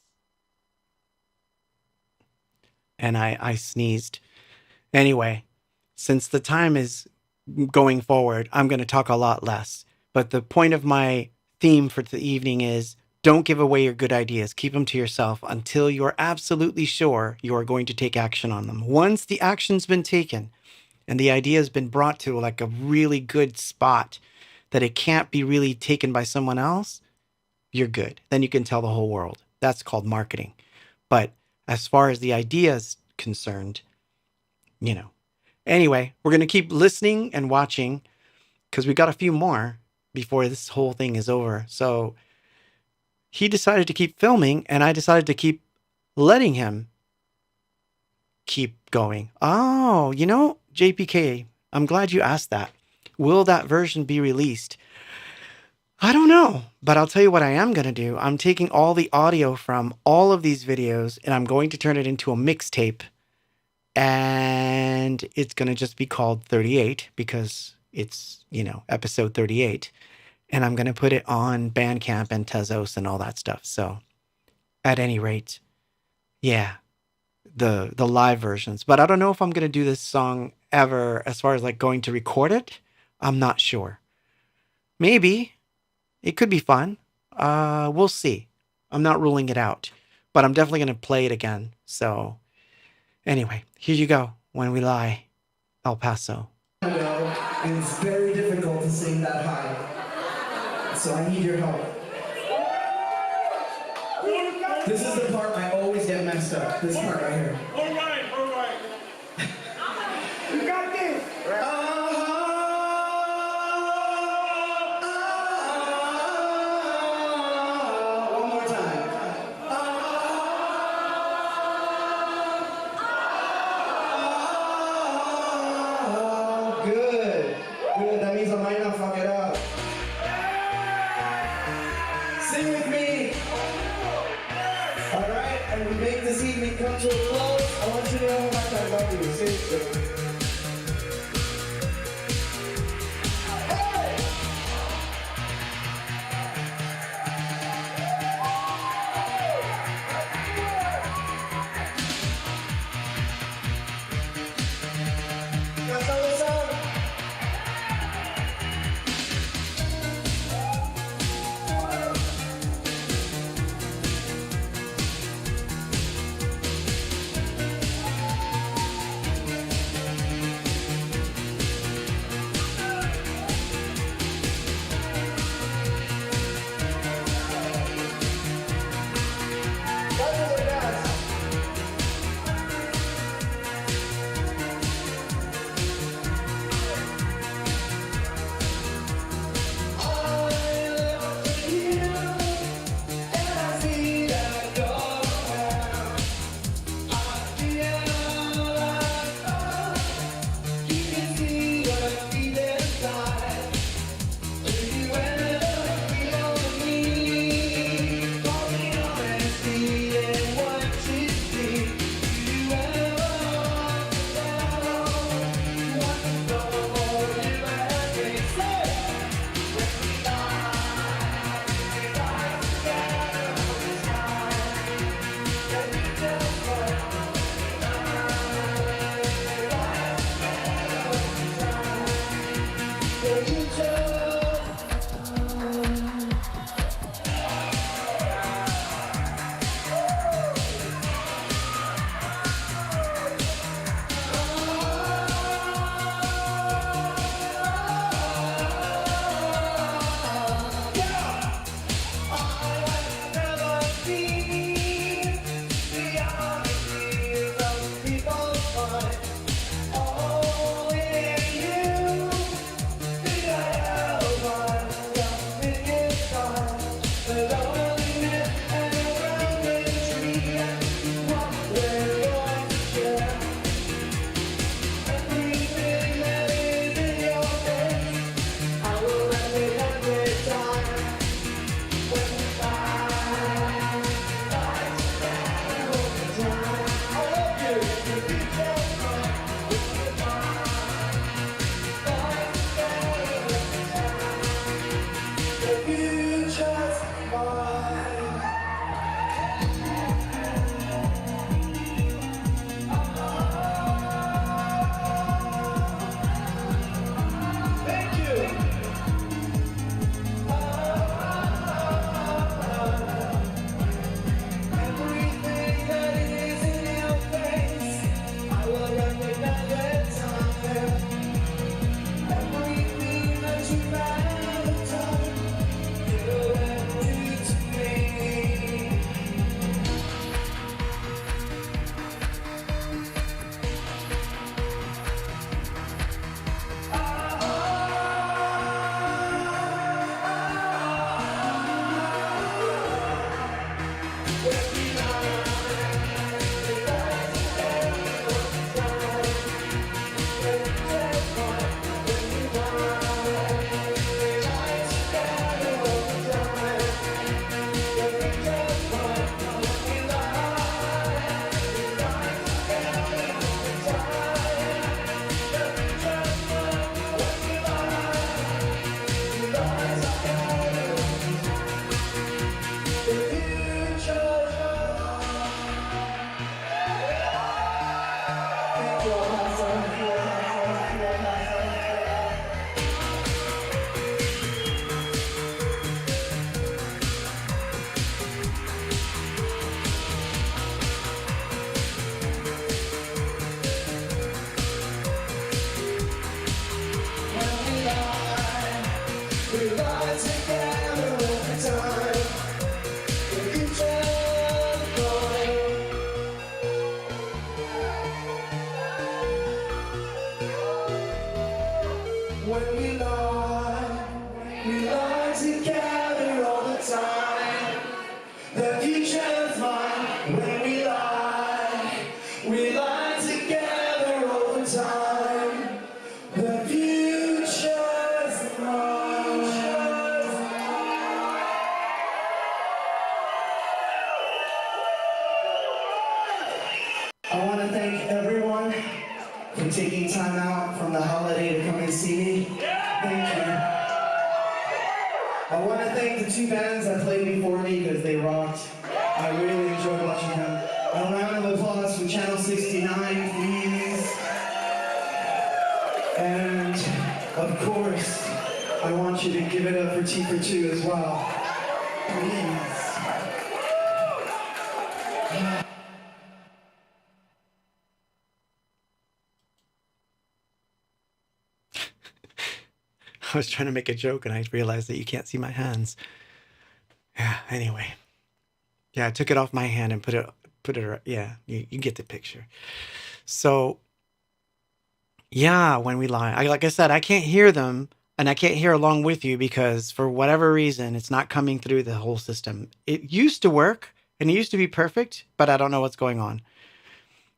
And I sneezed. Anyway, since the time is going forward, I'm going to talk a lot less. But the point of my theme for the evening is don't give away your good ideas. Keep them to yourself until you're absolutely sure you are going to take action on them. Once the action's been taken and the idea has been brought to like a really good spot that it can't be really taken by someone else, you're good. Then you can tell the whole world. That's called marketing. But as far as the idea is concerned, you know. Anyway, we're going to keep listening and watching because we got a few more before this whole thing is over. So he decided to keep filming and I decided to keep letting him keep going. Oh, JPK, I'm glad you asked that. Will that version be released? I don't know, but I'll tell you what I am going to do. I'm taking all the audio from all of these videos and I'm going to turn it into a mixtape. And it's going to just be called 38 because it's, episode 38. And I'm going to put it on Bandcamp and Tezos and all that stuff. So at any rate, yeah, the live versions. But I don't know if I'm going to do this song ever as far as like going to record it. I'm not sure. Maybe. It could be fun. We'll see. I'm not ruling it out. But I'm definitely going to play it again. So anyway, here you go. When We Lie, El Paso.
And it's very difficult to sing that high. So I need your help. This is the part I always get messed up. This part right here.
All right.
You got this. One more time. Good. That means I might not fuck it up. Sing with me. All right, and we make this evening come to a close. I want you to know how much I love you. Seriously. That's how it sounds. I want to thank everyone for taking time out from the holiday to come and see me. Thank you. I want to thank the two bands that played before me because they rocked. I really enjoyed watching them. A round of applause for Channel 69, please. And, of course, I want you to give it up for T for Two as well. Please.
I was trying to make a joke and I realized that you can't see my hands. Yeah, anyway. Yeah, I took it off my hand and put it, yeah, you get the picture. So, yeah, when we lie, like I said, I can't hear them and I can't hear along with you because for whatever reason, it's not coming through the whole system. It used to work and it used to be perfect, but I don't know what's going on.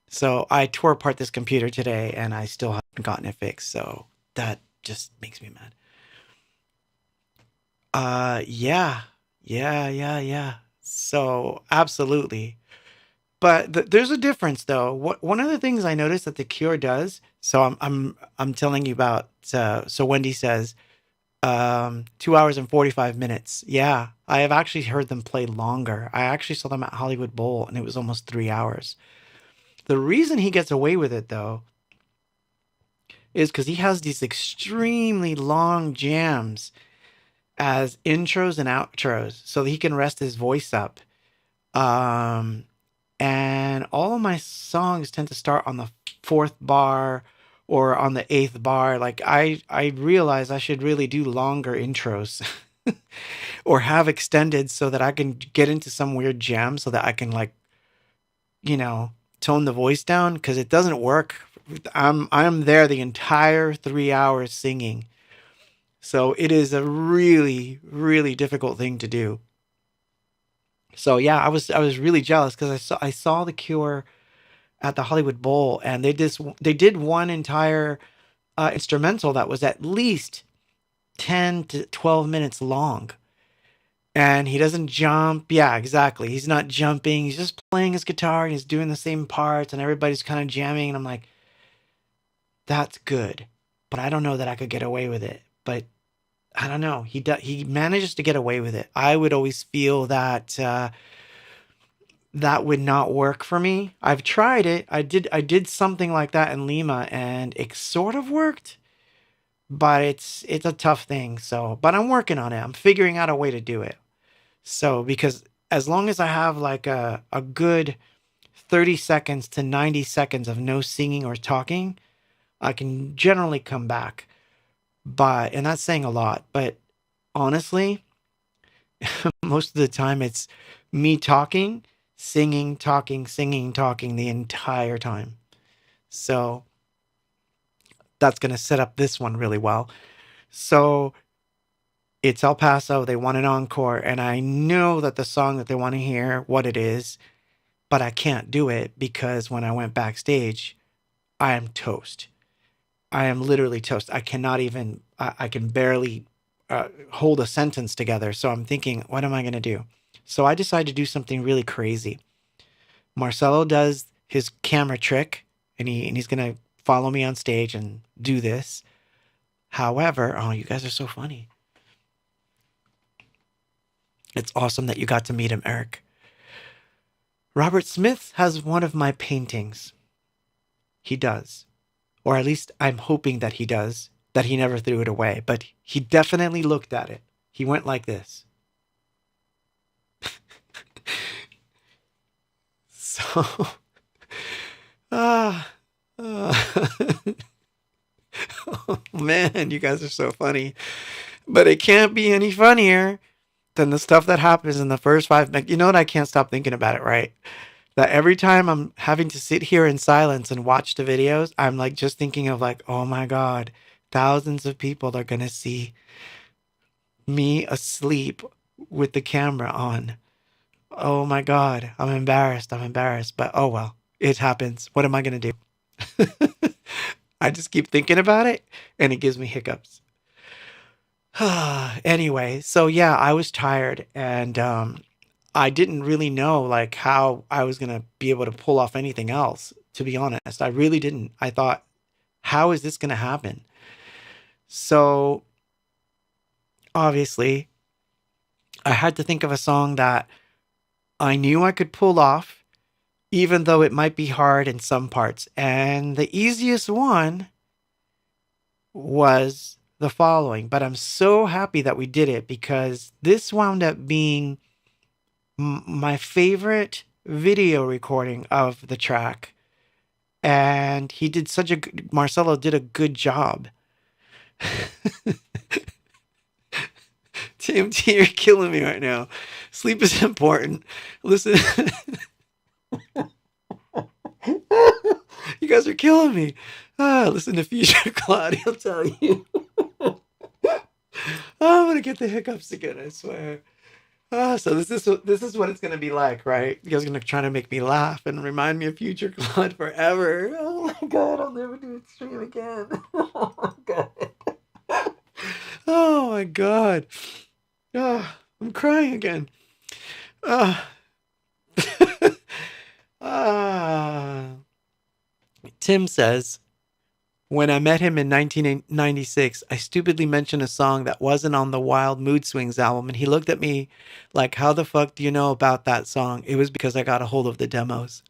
So I tore apart this computer today and I still haven't gotten it fixed. So that just makes me mad. Yeah. So absolutely. But there's a difference though. One of the things I noticed that the Cure does, so I'm telling you about, so Wendy says, 2 hours and 45 minutes. Yeah, I have actually heard them play longer. I actually saw them at Hollywood Bowl and it was almost 3 hours. The reason he gets away with it though is because he has these extremely long jams as intros and outros so that he can rest his voice up. Um, and all of my songs tend to start on the fourth bar or on the eighth bar. Like I realize I should really do longer intros or have extended so that I can get into some weird jam so that I can like, you know, tone the voice down because it doesn't work. I'm there the entire 3 hours singing. So it is a really, really difficult thing to do. So yeah, I was really jealous because I saw The Cure at the Hollywood Bowl, and they did one entire instrumental that was at least 10 to 12 minutes long, and he doesn't jump. Yeah, exactly. He's not jumping. He's just playing his guitar and he's doing the same parts, and everybody's kind of jamming. And I'm like, that's good, but I don't know that I could get away with it. But I don't know. He manages to get away with it. I would always feel that. That would not work for me. I've tried it. I did something like that in Lima and it sort of worked, but it's a tough thing. So, but I'm working on it. I'm figuring out a way to do it. So, because as long as I have like a good 30 seconds to 90 seconds of no singing or talking, I can generally come back. But and that's saying a lot, but honestly, most of the time it's me talking, singing, talking, singing, talking the entire time. So that's going to set up this one really well. So it's El Paso. They want an encore. And I know that the song that they want to hear, what it is, but I can't do it because when I went backstage, I am toast. I am literally toast. I cannot even, I can barely hold a sentence together. So I'm thinking, what am I going to do? So I decided to do something really crazy. Marcelo does his camera trick and he's going to follow me on stage and do this. However, oh, you guys are so funny. It's awesome that you got to meet him, Eric. Robert Smith has one of my paintings. He does. Or at least I'm hoping that he does, that he never threw it away. But he definitely looked at it. He went like this. So, ah, oh, man, you guys are so funny. But it can't be any funnier than the stuff that happens in the first 5 minutes. You know what? I can't stop thinking about it, right? That every time I'm having to sit here in silence and watch the videos, I'm like just thinking of like, oh my God, thousands of people are going to see me asleep with the camera on. Oh my God, I'm embarrassed. But oh well, it happens. What am I going to do? I just keep thinking about it and it gives me hiccups. Anyway, so yeah, I was tired and I didn't really know like how I was going to be able to pull off anything else, to be honest. I really didn't. I thought, how is this going to happen? So obviously, I had to think of a song that I knew I could pull off, even though it might be hard in some parts. And the easiest one was the following. But I'm so happy that we did it because this wound up being my favorite video recording of the track. And he did Marcelo did a good job. TMT, you're killing me right now. Sleep is important. Listen. You guys are killing me. Listen to Future Claude. He'll tell you. Oh, I'm going to get the hiccups again, I swear. So this is what it's going to be like, right? You guys are going to try to make me laugh and remind me of Future Claude forever. Oh my God, I'll never do it stream again. Oh my God. Oh my God. I'm crying again. Tim says, when I met him in 1996, I stupidly mentioned a song that wasn't on the Wild Mood Swings album, and he looked at me like, how the fuck do you know about that song? It was because I got a hold of the demos.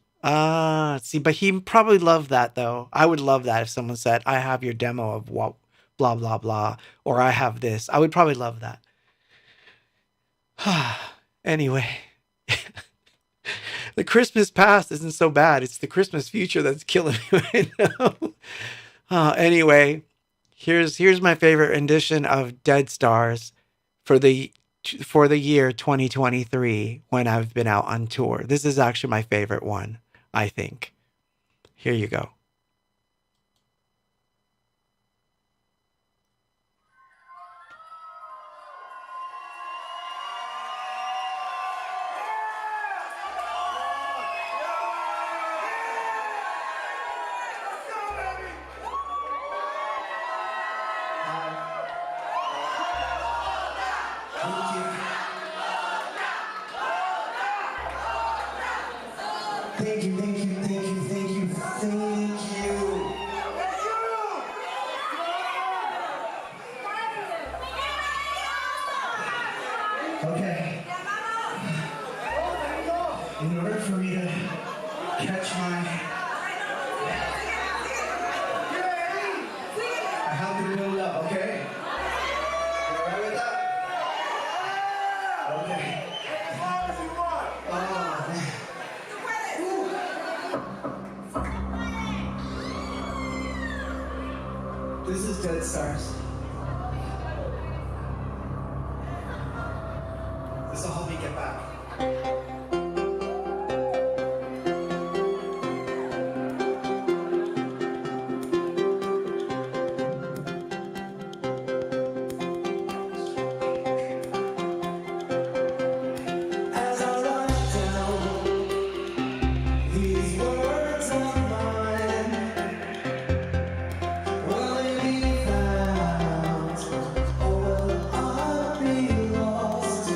See, but he probably loved that though. I would love that if someone said, "I have your demo of what, blah blah blah," or "I have this." I would probably love that. Anyway, the Christmas past isn't so bad. It's the Christmas future that's killing me right now. Anyway, here's my favorite rendition of Dead Stars for the year 2023 when I've been out on tour. This is actually my favorite one, I think. Here you go.
Thank you, thank you, thank you, thank you, thank you. Okay. In order for me to catch my... I have to build up, okay? You alright with that? Okay. This is Dead Stars. This will help me get back. As I write down these words of mine, will they be found or will I be lost?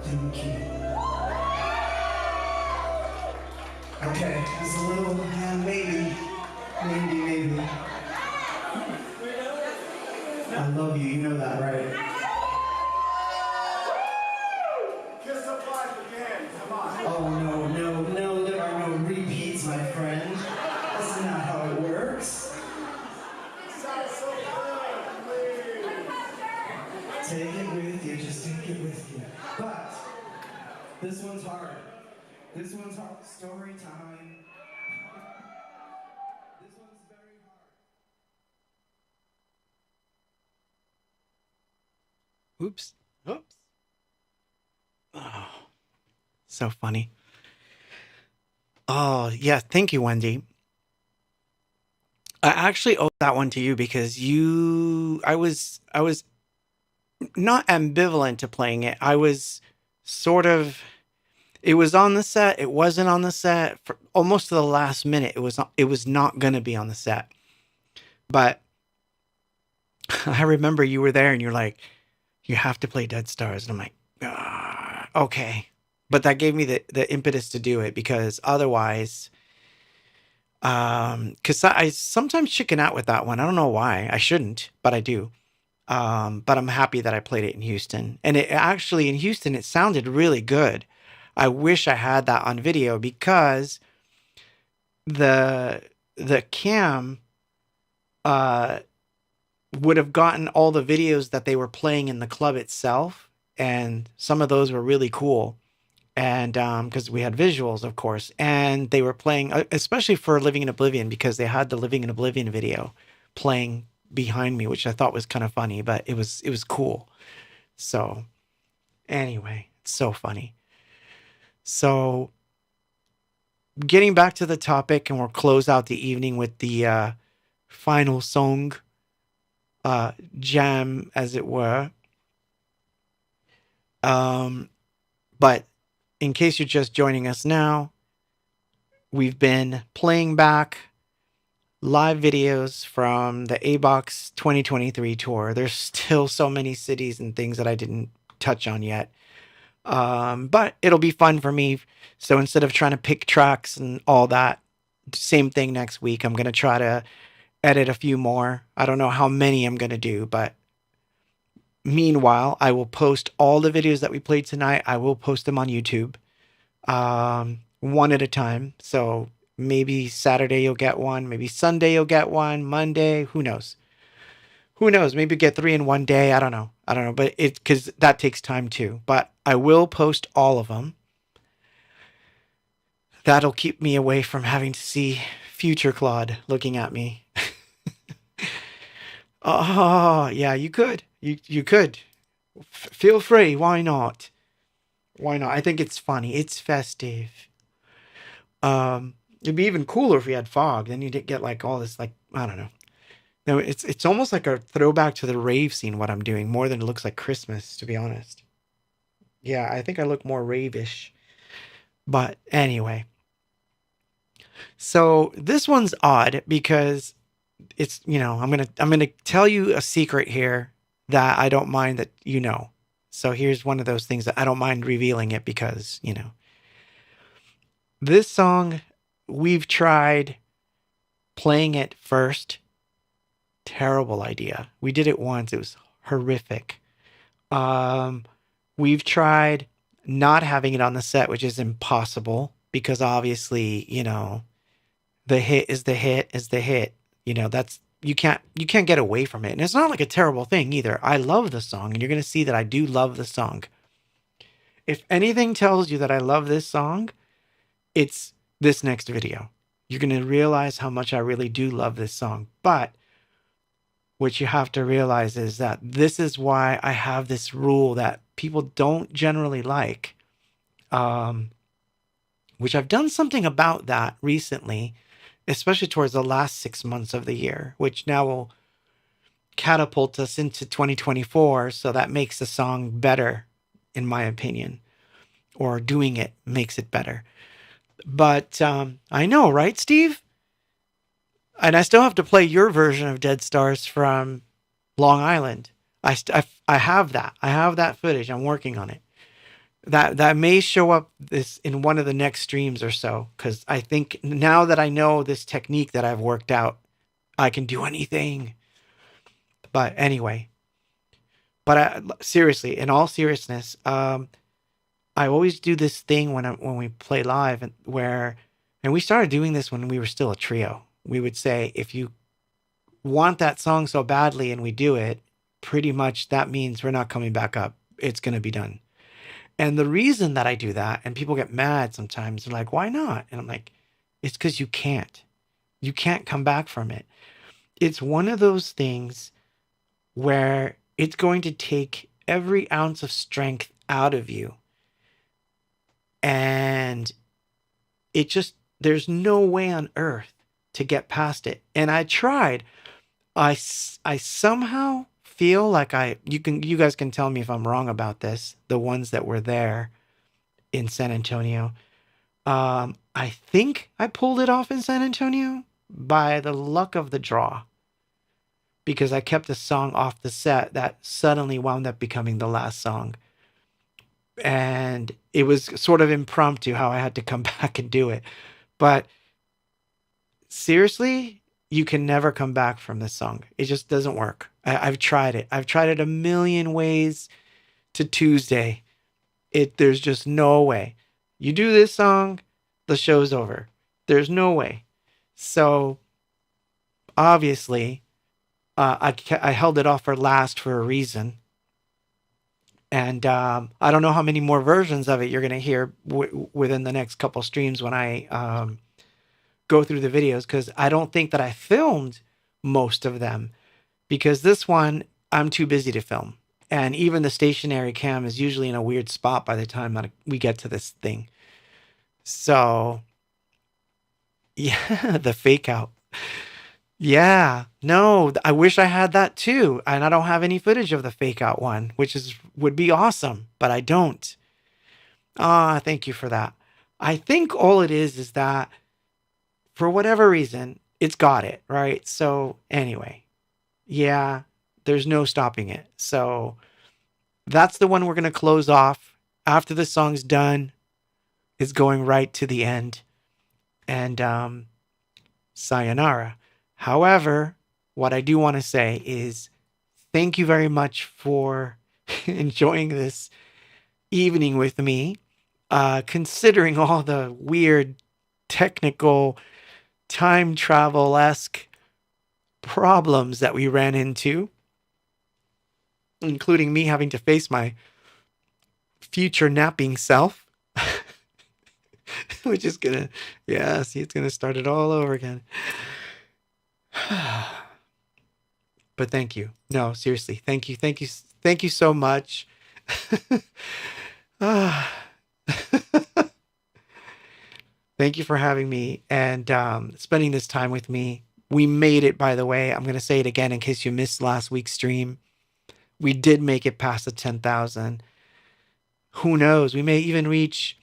Thank you. Okay, just a little, maybe. I love you, you know that, right? Kiss the flag again, come on. Oh, no, there are no repeats, my friend. That's not how it works. Sounds so good, please. Take it with you, just take it with you. But, this one's hard. Story time. This one's very hard.
Oops. Oh, so funny. Oh, yeah. Thank you, Wendy. I actually owe that one to you because I was not ambivalent to playing it. I was sort of, it was on the set. It wasn't on the set for almost to the last minute. It was not going to be on the set. But I remember you were there and you're like, you have to play Dead Stars. And I'm like, okay. But that gave me the impetus to do it because otherwise, because I sometimes chicken out with that one. I don't know why. I shouldn't, but I do. But I'm happy that I played it in Houston. And it actually in Houston, it sounded really good. I wish I had that on video because the cam would have gotten all the videos that they were playing in the club itself, and some of those were really cool. And because we had visuals, of course, and they were playing, especially for Living in Oblivion, because they had the Living in Oblivion video playing behind me, which I thought was kind of funny, but it was cool. So anyway, it's so funny. So getting back to the topic, and we'll close out the evening with the final song, jam, as it were. But in case you're just joining us now, we've been playing back live videos from the A-Box 2023 tour. There's still so many cities and things that I didn't touch on yet. But it'll be fun for me. So instead of trying to pick tracks and all that, same thing next week. I'm going to try to edit a few more. I don't know how many I'm going to do, but meanwhile, I will post all the videos that we played tonight. I will post them on YouTube, one at a time. So maybe Saturday you'll get one, maybe Sunday you'll get one, Monday, who knows? Maybe get 3 in one day. I don't know. But because that takes time too. But I will post all of them. That'll keep me away from having to see future Claude looking at me. Oh, yeah, you could. You could. Feel free. Why not? I think it's funny. It's festive. It'd be even cooler if we had fog. Then you'd get like all this, like, I don't know. No, it's almost like a throwback to the rave scene, what I'm doing, more than it looks like Christmas, to be honest. Yeah, I think I look more rave-ish. But anyway. So this one's odd because it's, I'm gonna tell you a secret here that I don't mind that you know. So here's one of those things that I don't mind revealing it because, this song, we've tried playing it first. Terrible idea. We did it once. It was horrific. We've tried not having it on the set, which is impossible because obviously, the hit is the hit is the hit. That's you can't get away from it. And it's not like a terrible thing either. I love the song, and you're going to see that I do love the song. If anything tells you that I love this song, it's this next video. You're going to realize how much I really do love this song. But what you have to realize is that this is why I have this rule that people don't generally like, which I've done something about that recently, especially towards the last 6 months of the year, which now will catapult us into 2024. So that makes the song better, in my opinion, or doing it makes it better. But I know, right, Steve? And I still have to play your version of Dead Stars from Long Island. I have that. I have that footage. I'm working on it. That may show up this in one of the next streams or so, because I think now that I know this technique that I've worked out, I can do anything. But anyway, seriously, in all seriousness, I always do this thing when we play live, and we started doing this when we were still a trio. We would say, if you want that song so badly and we do it, pretty much that means we're not coming back up. It's going to be done. And the reason that I do that, and people get mad sometimes, they're like, why not? And I'm like, it's because you can't. You can't come back from it. It's one of those things where it's going to take every ounce of strength out of you. And there's no way on earth to get past it. And I tried. I somehow feel like you guys can tell me if I'm wrong about this, the ones that were there in San Antonio. I think I pulled it off in San Antonio by the luck of the draw, because I kept a song off the set that suddenly wound up becoming the last song. And it was sort of impromptu how I had to come back and do it. But seriously, you can never come back from this song. It just doesn't work. I've tried it. I've tried it a million ways to Tuesday. There's just no way. You do this song, the show's over. There's no way. So obviously, I held it off for last for a reason. And I don't know how many more versions of it you're going to hear within the next couple streams when I go through the videos, because I don't think that I filmed most of them, because this one I'm too busy to film. And even the stationary cam is usually in a weird spot by the time that we get to this thing. So, yeah, the fake out. Yeah, no, I wish I had that too. And I don't have any footage of the fake out one, which would be awesome, but I don't. Thank you for that. I think all it is that for whatever reason, it's got it, right? So anyway, yeah, there's no stopping it. So that's the one we're going to close off. After the song's done, it's going right to the end. And sayonara. However, what I do want to say is thank you very much for enjoying this evening with me, considering all the weird technical time travel-esque problems that we ran into, including me having to face my future napping self, which is gonna, it's gonna start it all over again. But thank you. No, seriously, thank you so much. Thank you for having me and spending this time with me. We made it, by the way. I'm going to say it again in case you missed last week's stream. We did make it past the 10,000. Who knows? We may even reach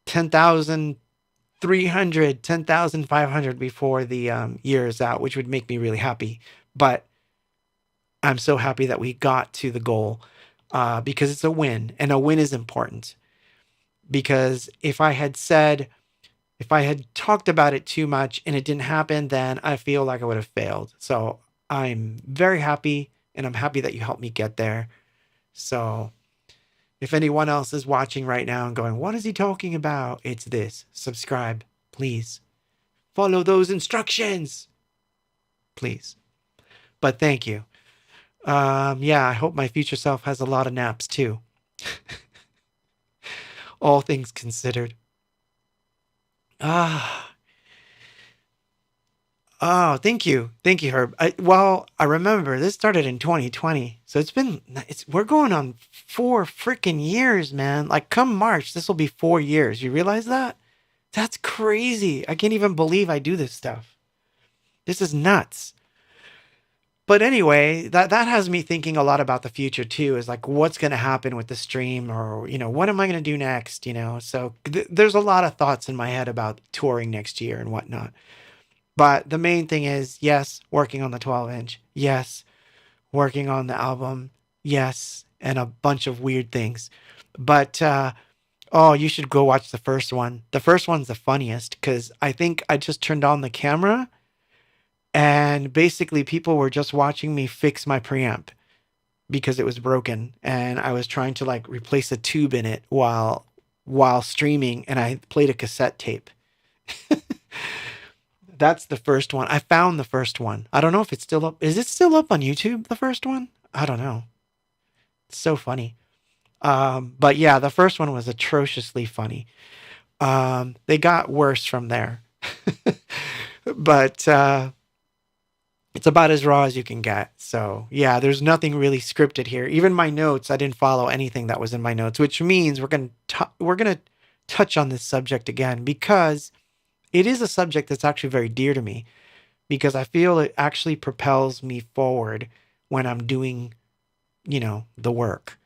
10,300, 10,500 before the year is out, which would make me really happy. But I'm so happy that we got to the goal because it's a win, and a win is important. Because if I had talked about it too much and it didn't happen, then I feel like I would have failed. So I'm very happy, and I'm happy that you helped me get there. So if anyone else is watching right now and going, what is he talking about? It's this. Subscribe, please. Follow those instructions, please. But thank you. I hope my future self has a lot of naps too. All things considered. Oh, thank you, Herb. I remember this started in 2020, so we're going on 4 freaking years, man. Like come March, this will be 4 years. You realize that? That's crazy. I can't even believe I do this stuff. This is nuts. But anyway, that has me thinking a lot about the future too, is like what's going to happen with the stream, or, what am I going to do next, So there's a lot of thoughts in my head about touring next year and whatnot. But the main thing is, yes, working on the 12-inch. Yes, working on the album. Yes, and a bunch of weird things. But Oh, you should go watch the first one. The first one's the funniest because I think I just turned on the camera and basically people were just watching me fix my preamp because it was broken and I was trying to like replace a tube in it while streaming and I played a cassette tape. That's the first one. I found the first one. I don't know if it's still up. Is it still up on YouTube, the first one? I don't know. It's so funny. But yeah, the first one was atrociously funny. They got worse from there. But it's about as raw as you can get. So yeah, there's nothing really scripted here. Even my notes, I didn't follow anything that was in my notes, which means we're gonna touch on this subject again because it is a subject that's actually very dear to me because I feel it actually propels me forward when I'm doing, the work,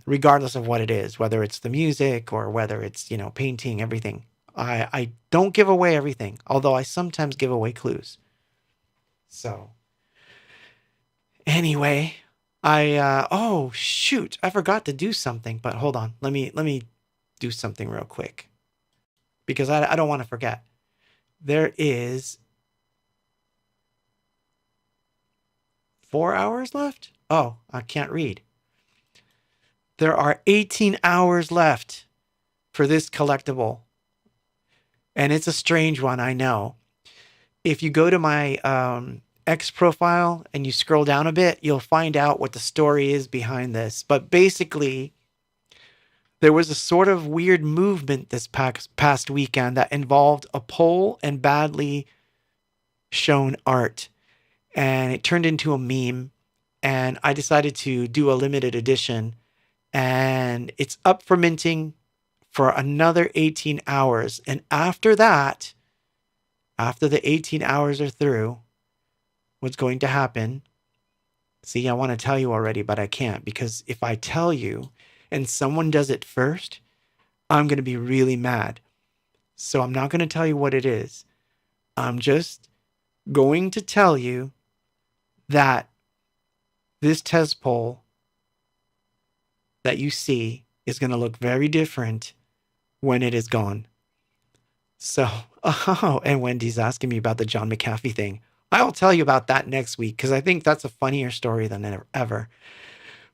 regardless of what it is, whether it's the music or whether it's, painting, everything. I don't give away everything, although I sometimes give away clues. So anyway, oh shoot, I forgot to do something, but hold on. Let me do something real quick because I don't want to forget. There is 4 hours left. Oh, I can't read. There are 18 hours left for this collectible. And it's a strange one, I know. If you go to my X profile and you scroll down a bit, you'll find out what the story is behind this. But basically, there was a sort of weird movement this past weekend that involved a pole and badly shown art. And it turned into a meme. And I decided to do a limited edition. And it's up for minting for another 18 hours. And after that, after the 18 hours are through, what's going to happen? See, I want to tell you already, but I can't because if I tell you and someone does it first, I'm going to be really mad. So I'm not going to tell you what it is. I'm just going to tell you that this test poll that you see is going to look very different when it is gone. So, and Wendy's asking me about the John McAfee thing. I'll tell you about that next week because I think that's a funnier story than ever.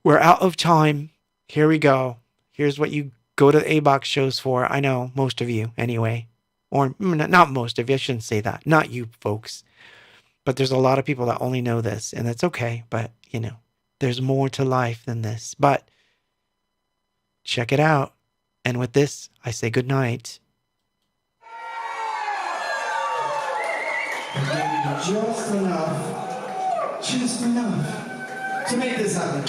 We're out of time. Here we go. Here's what you go to A-Box shows for. I know, most of you anyway. Or not most of you, I shouldn't say that. Not you folks. But there's a lot of people that only know this, and that's okay. But, there's more to life than this. But check it out. And with this, I say good night.
Just enough to make this happen.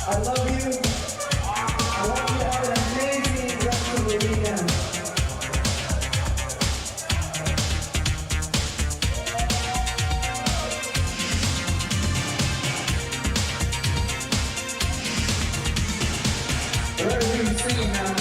I love you. I want you to have an amazing rest of the weekend. Everything's singing now.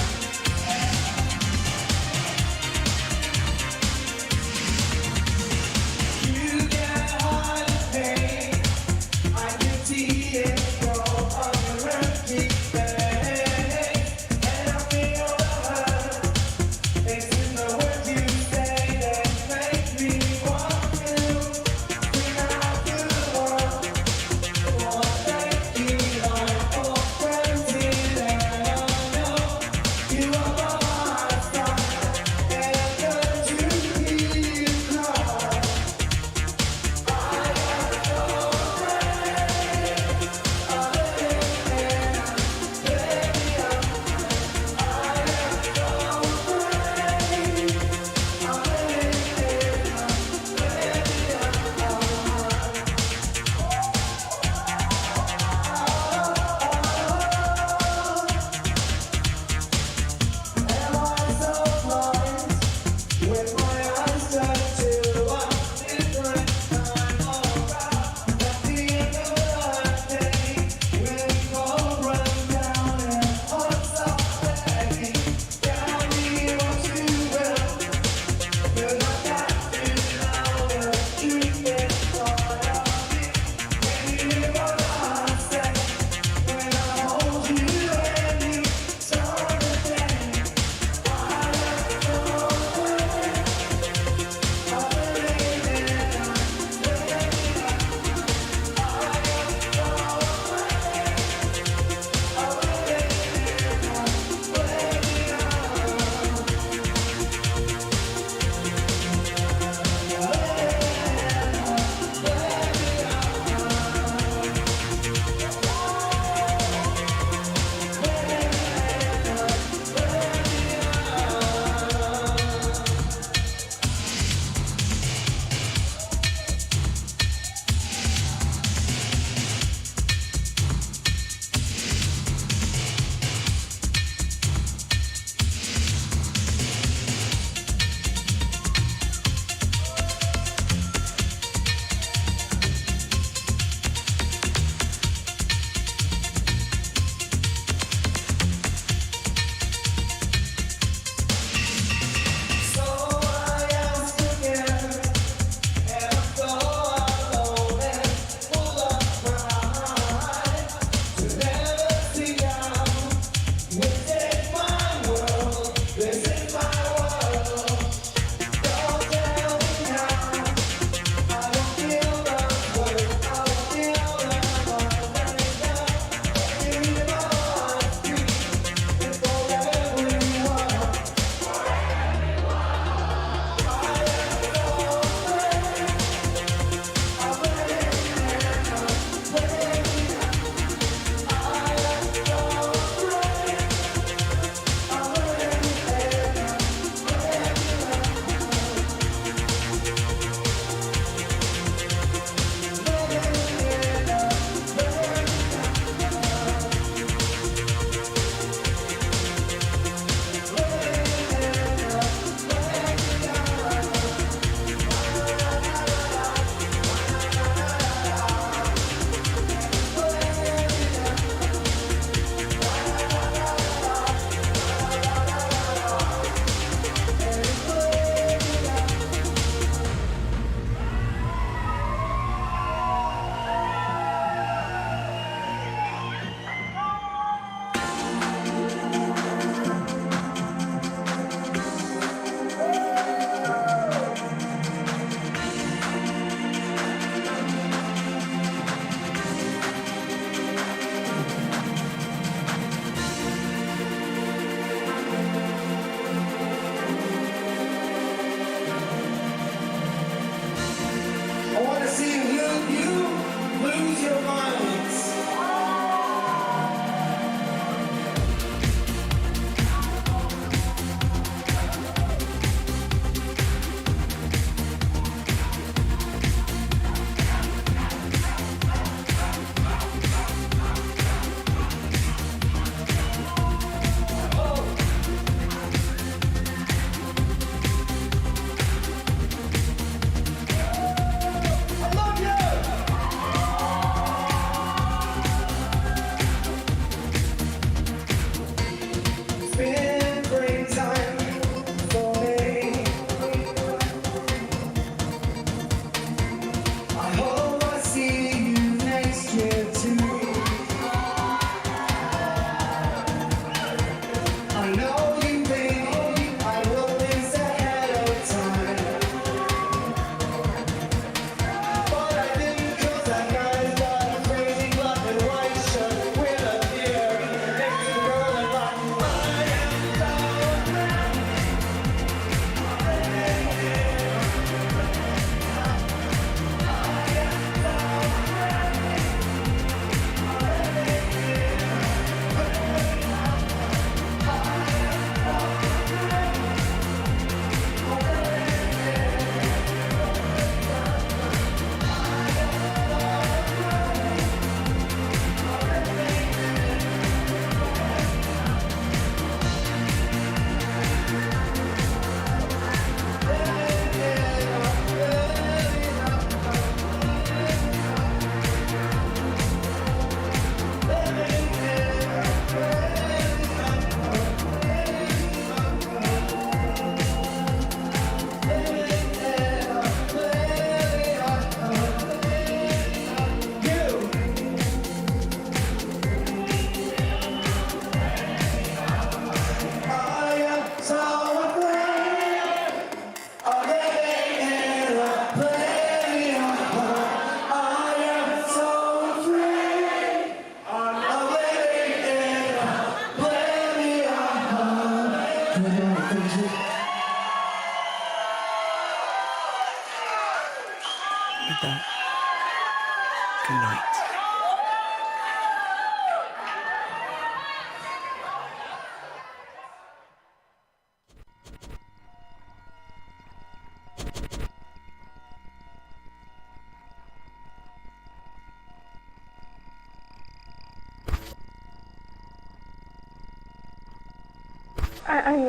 beautiful night.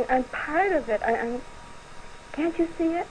I'm part of it. Can't you see it?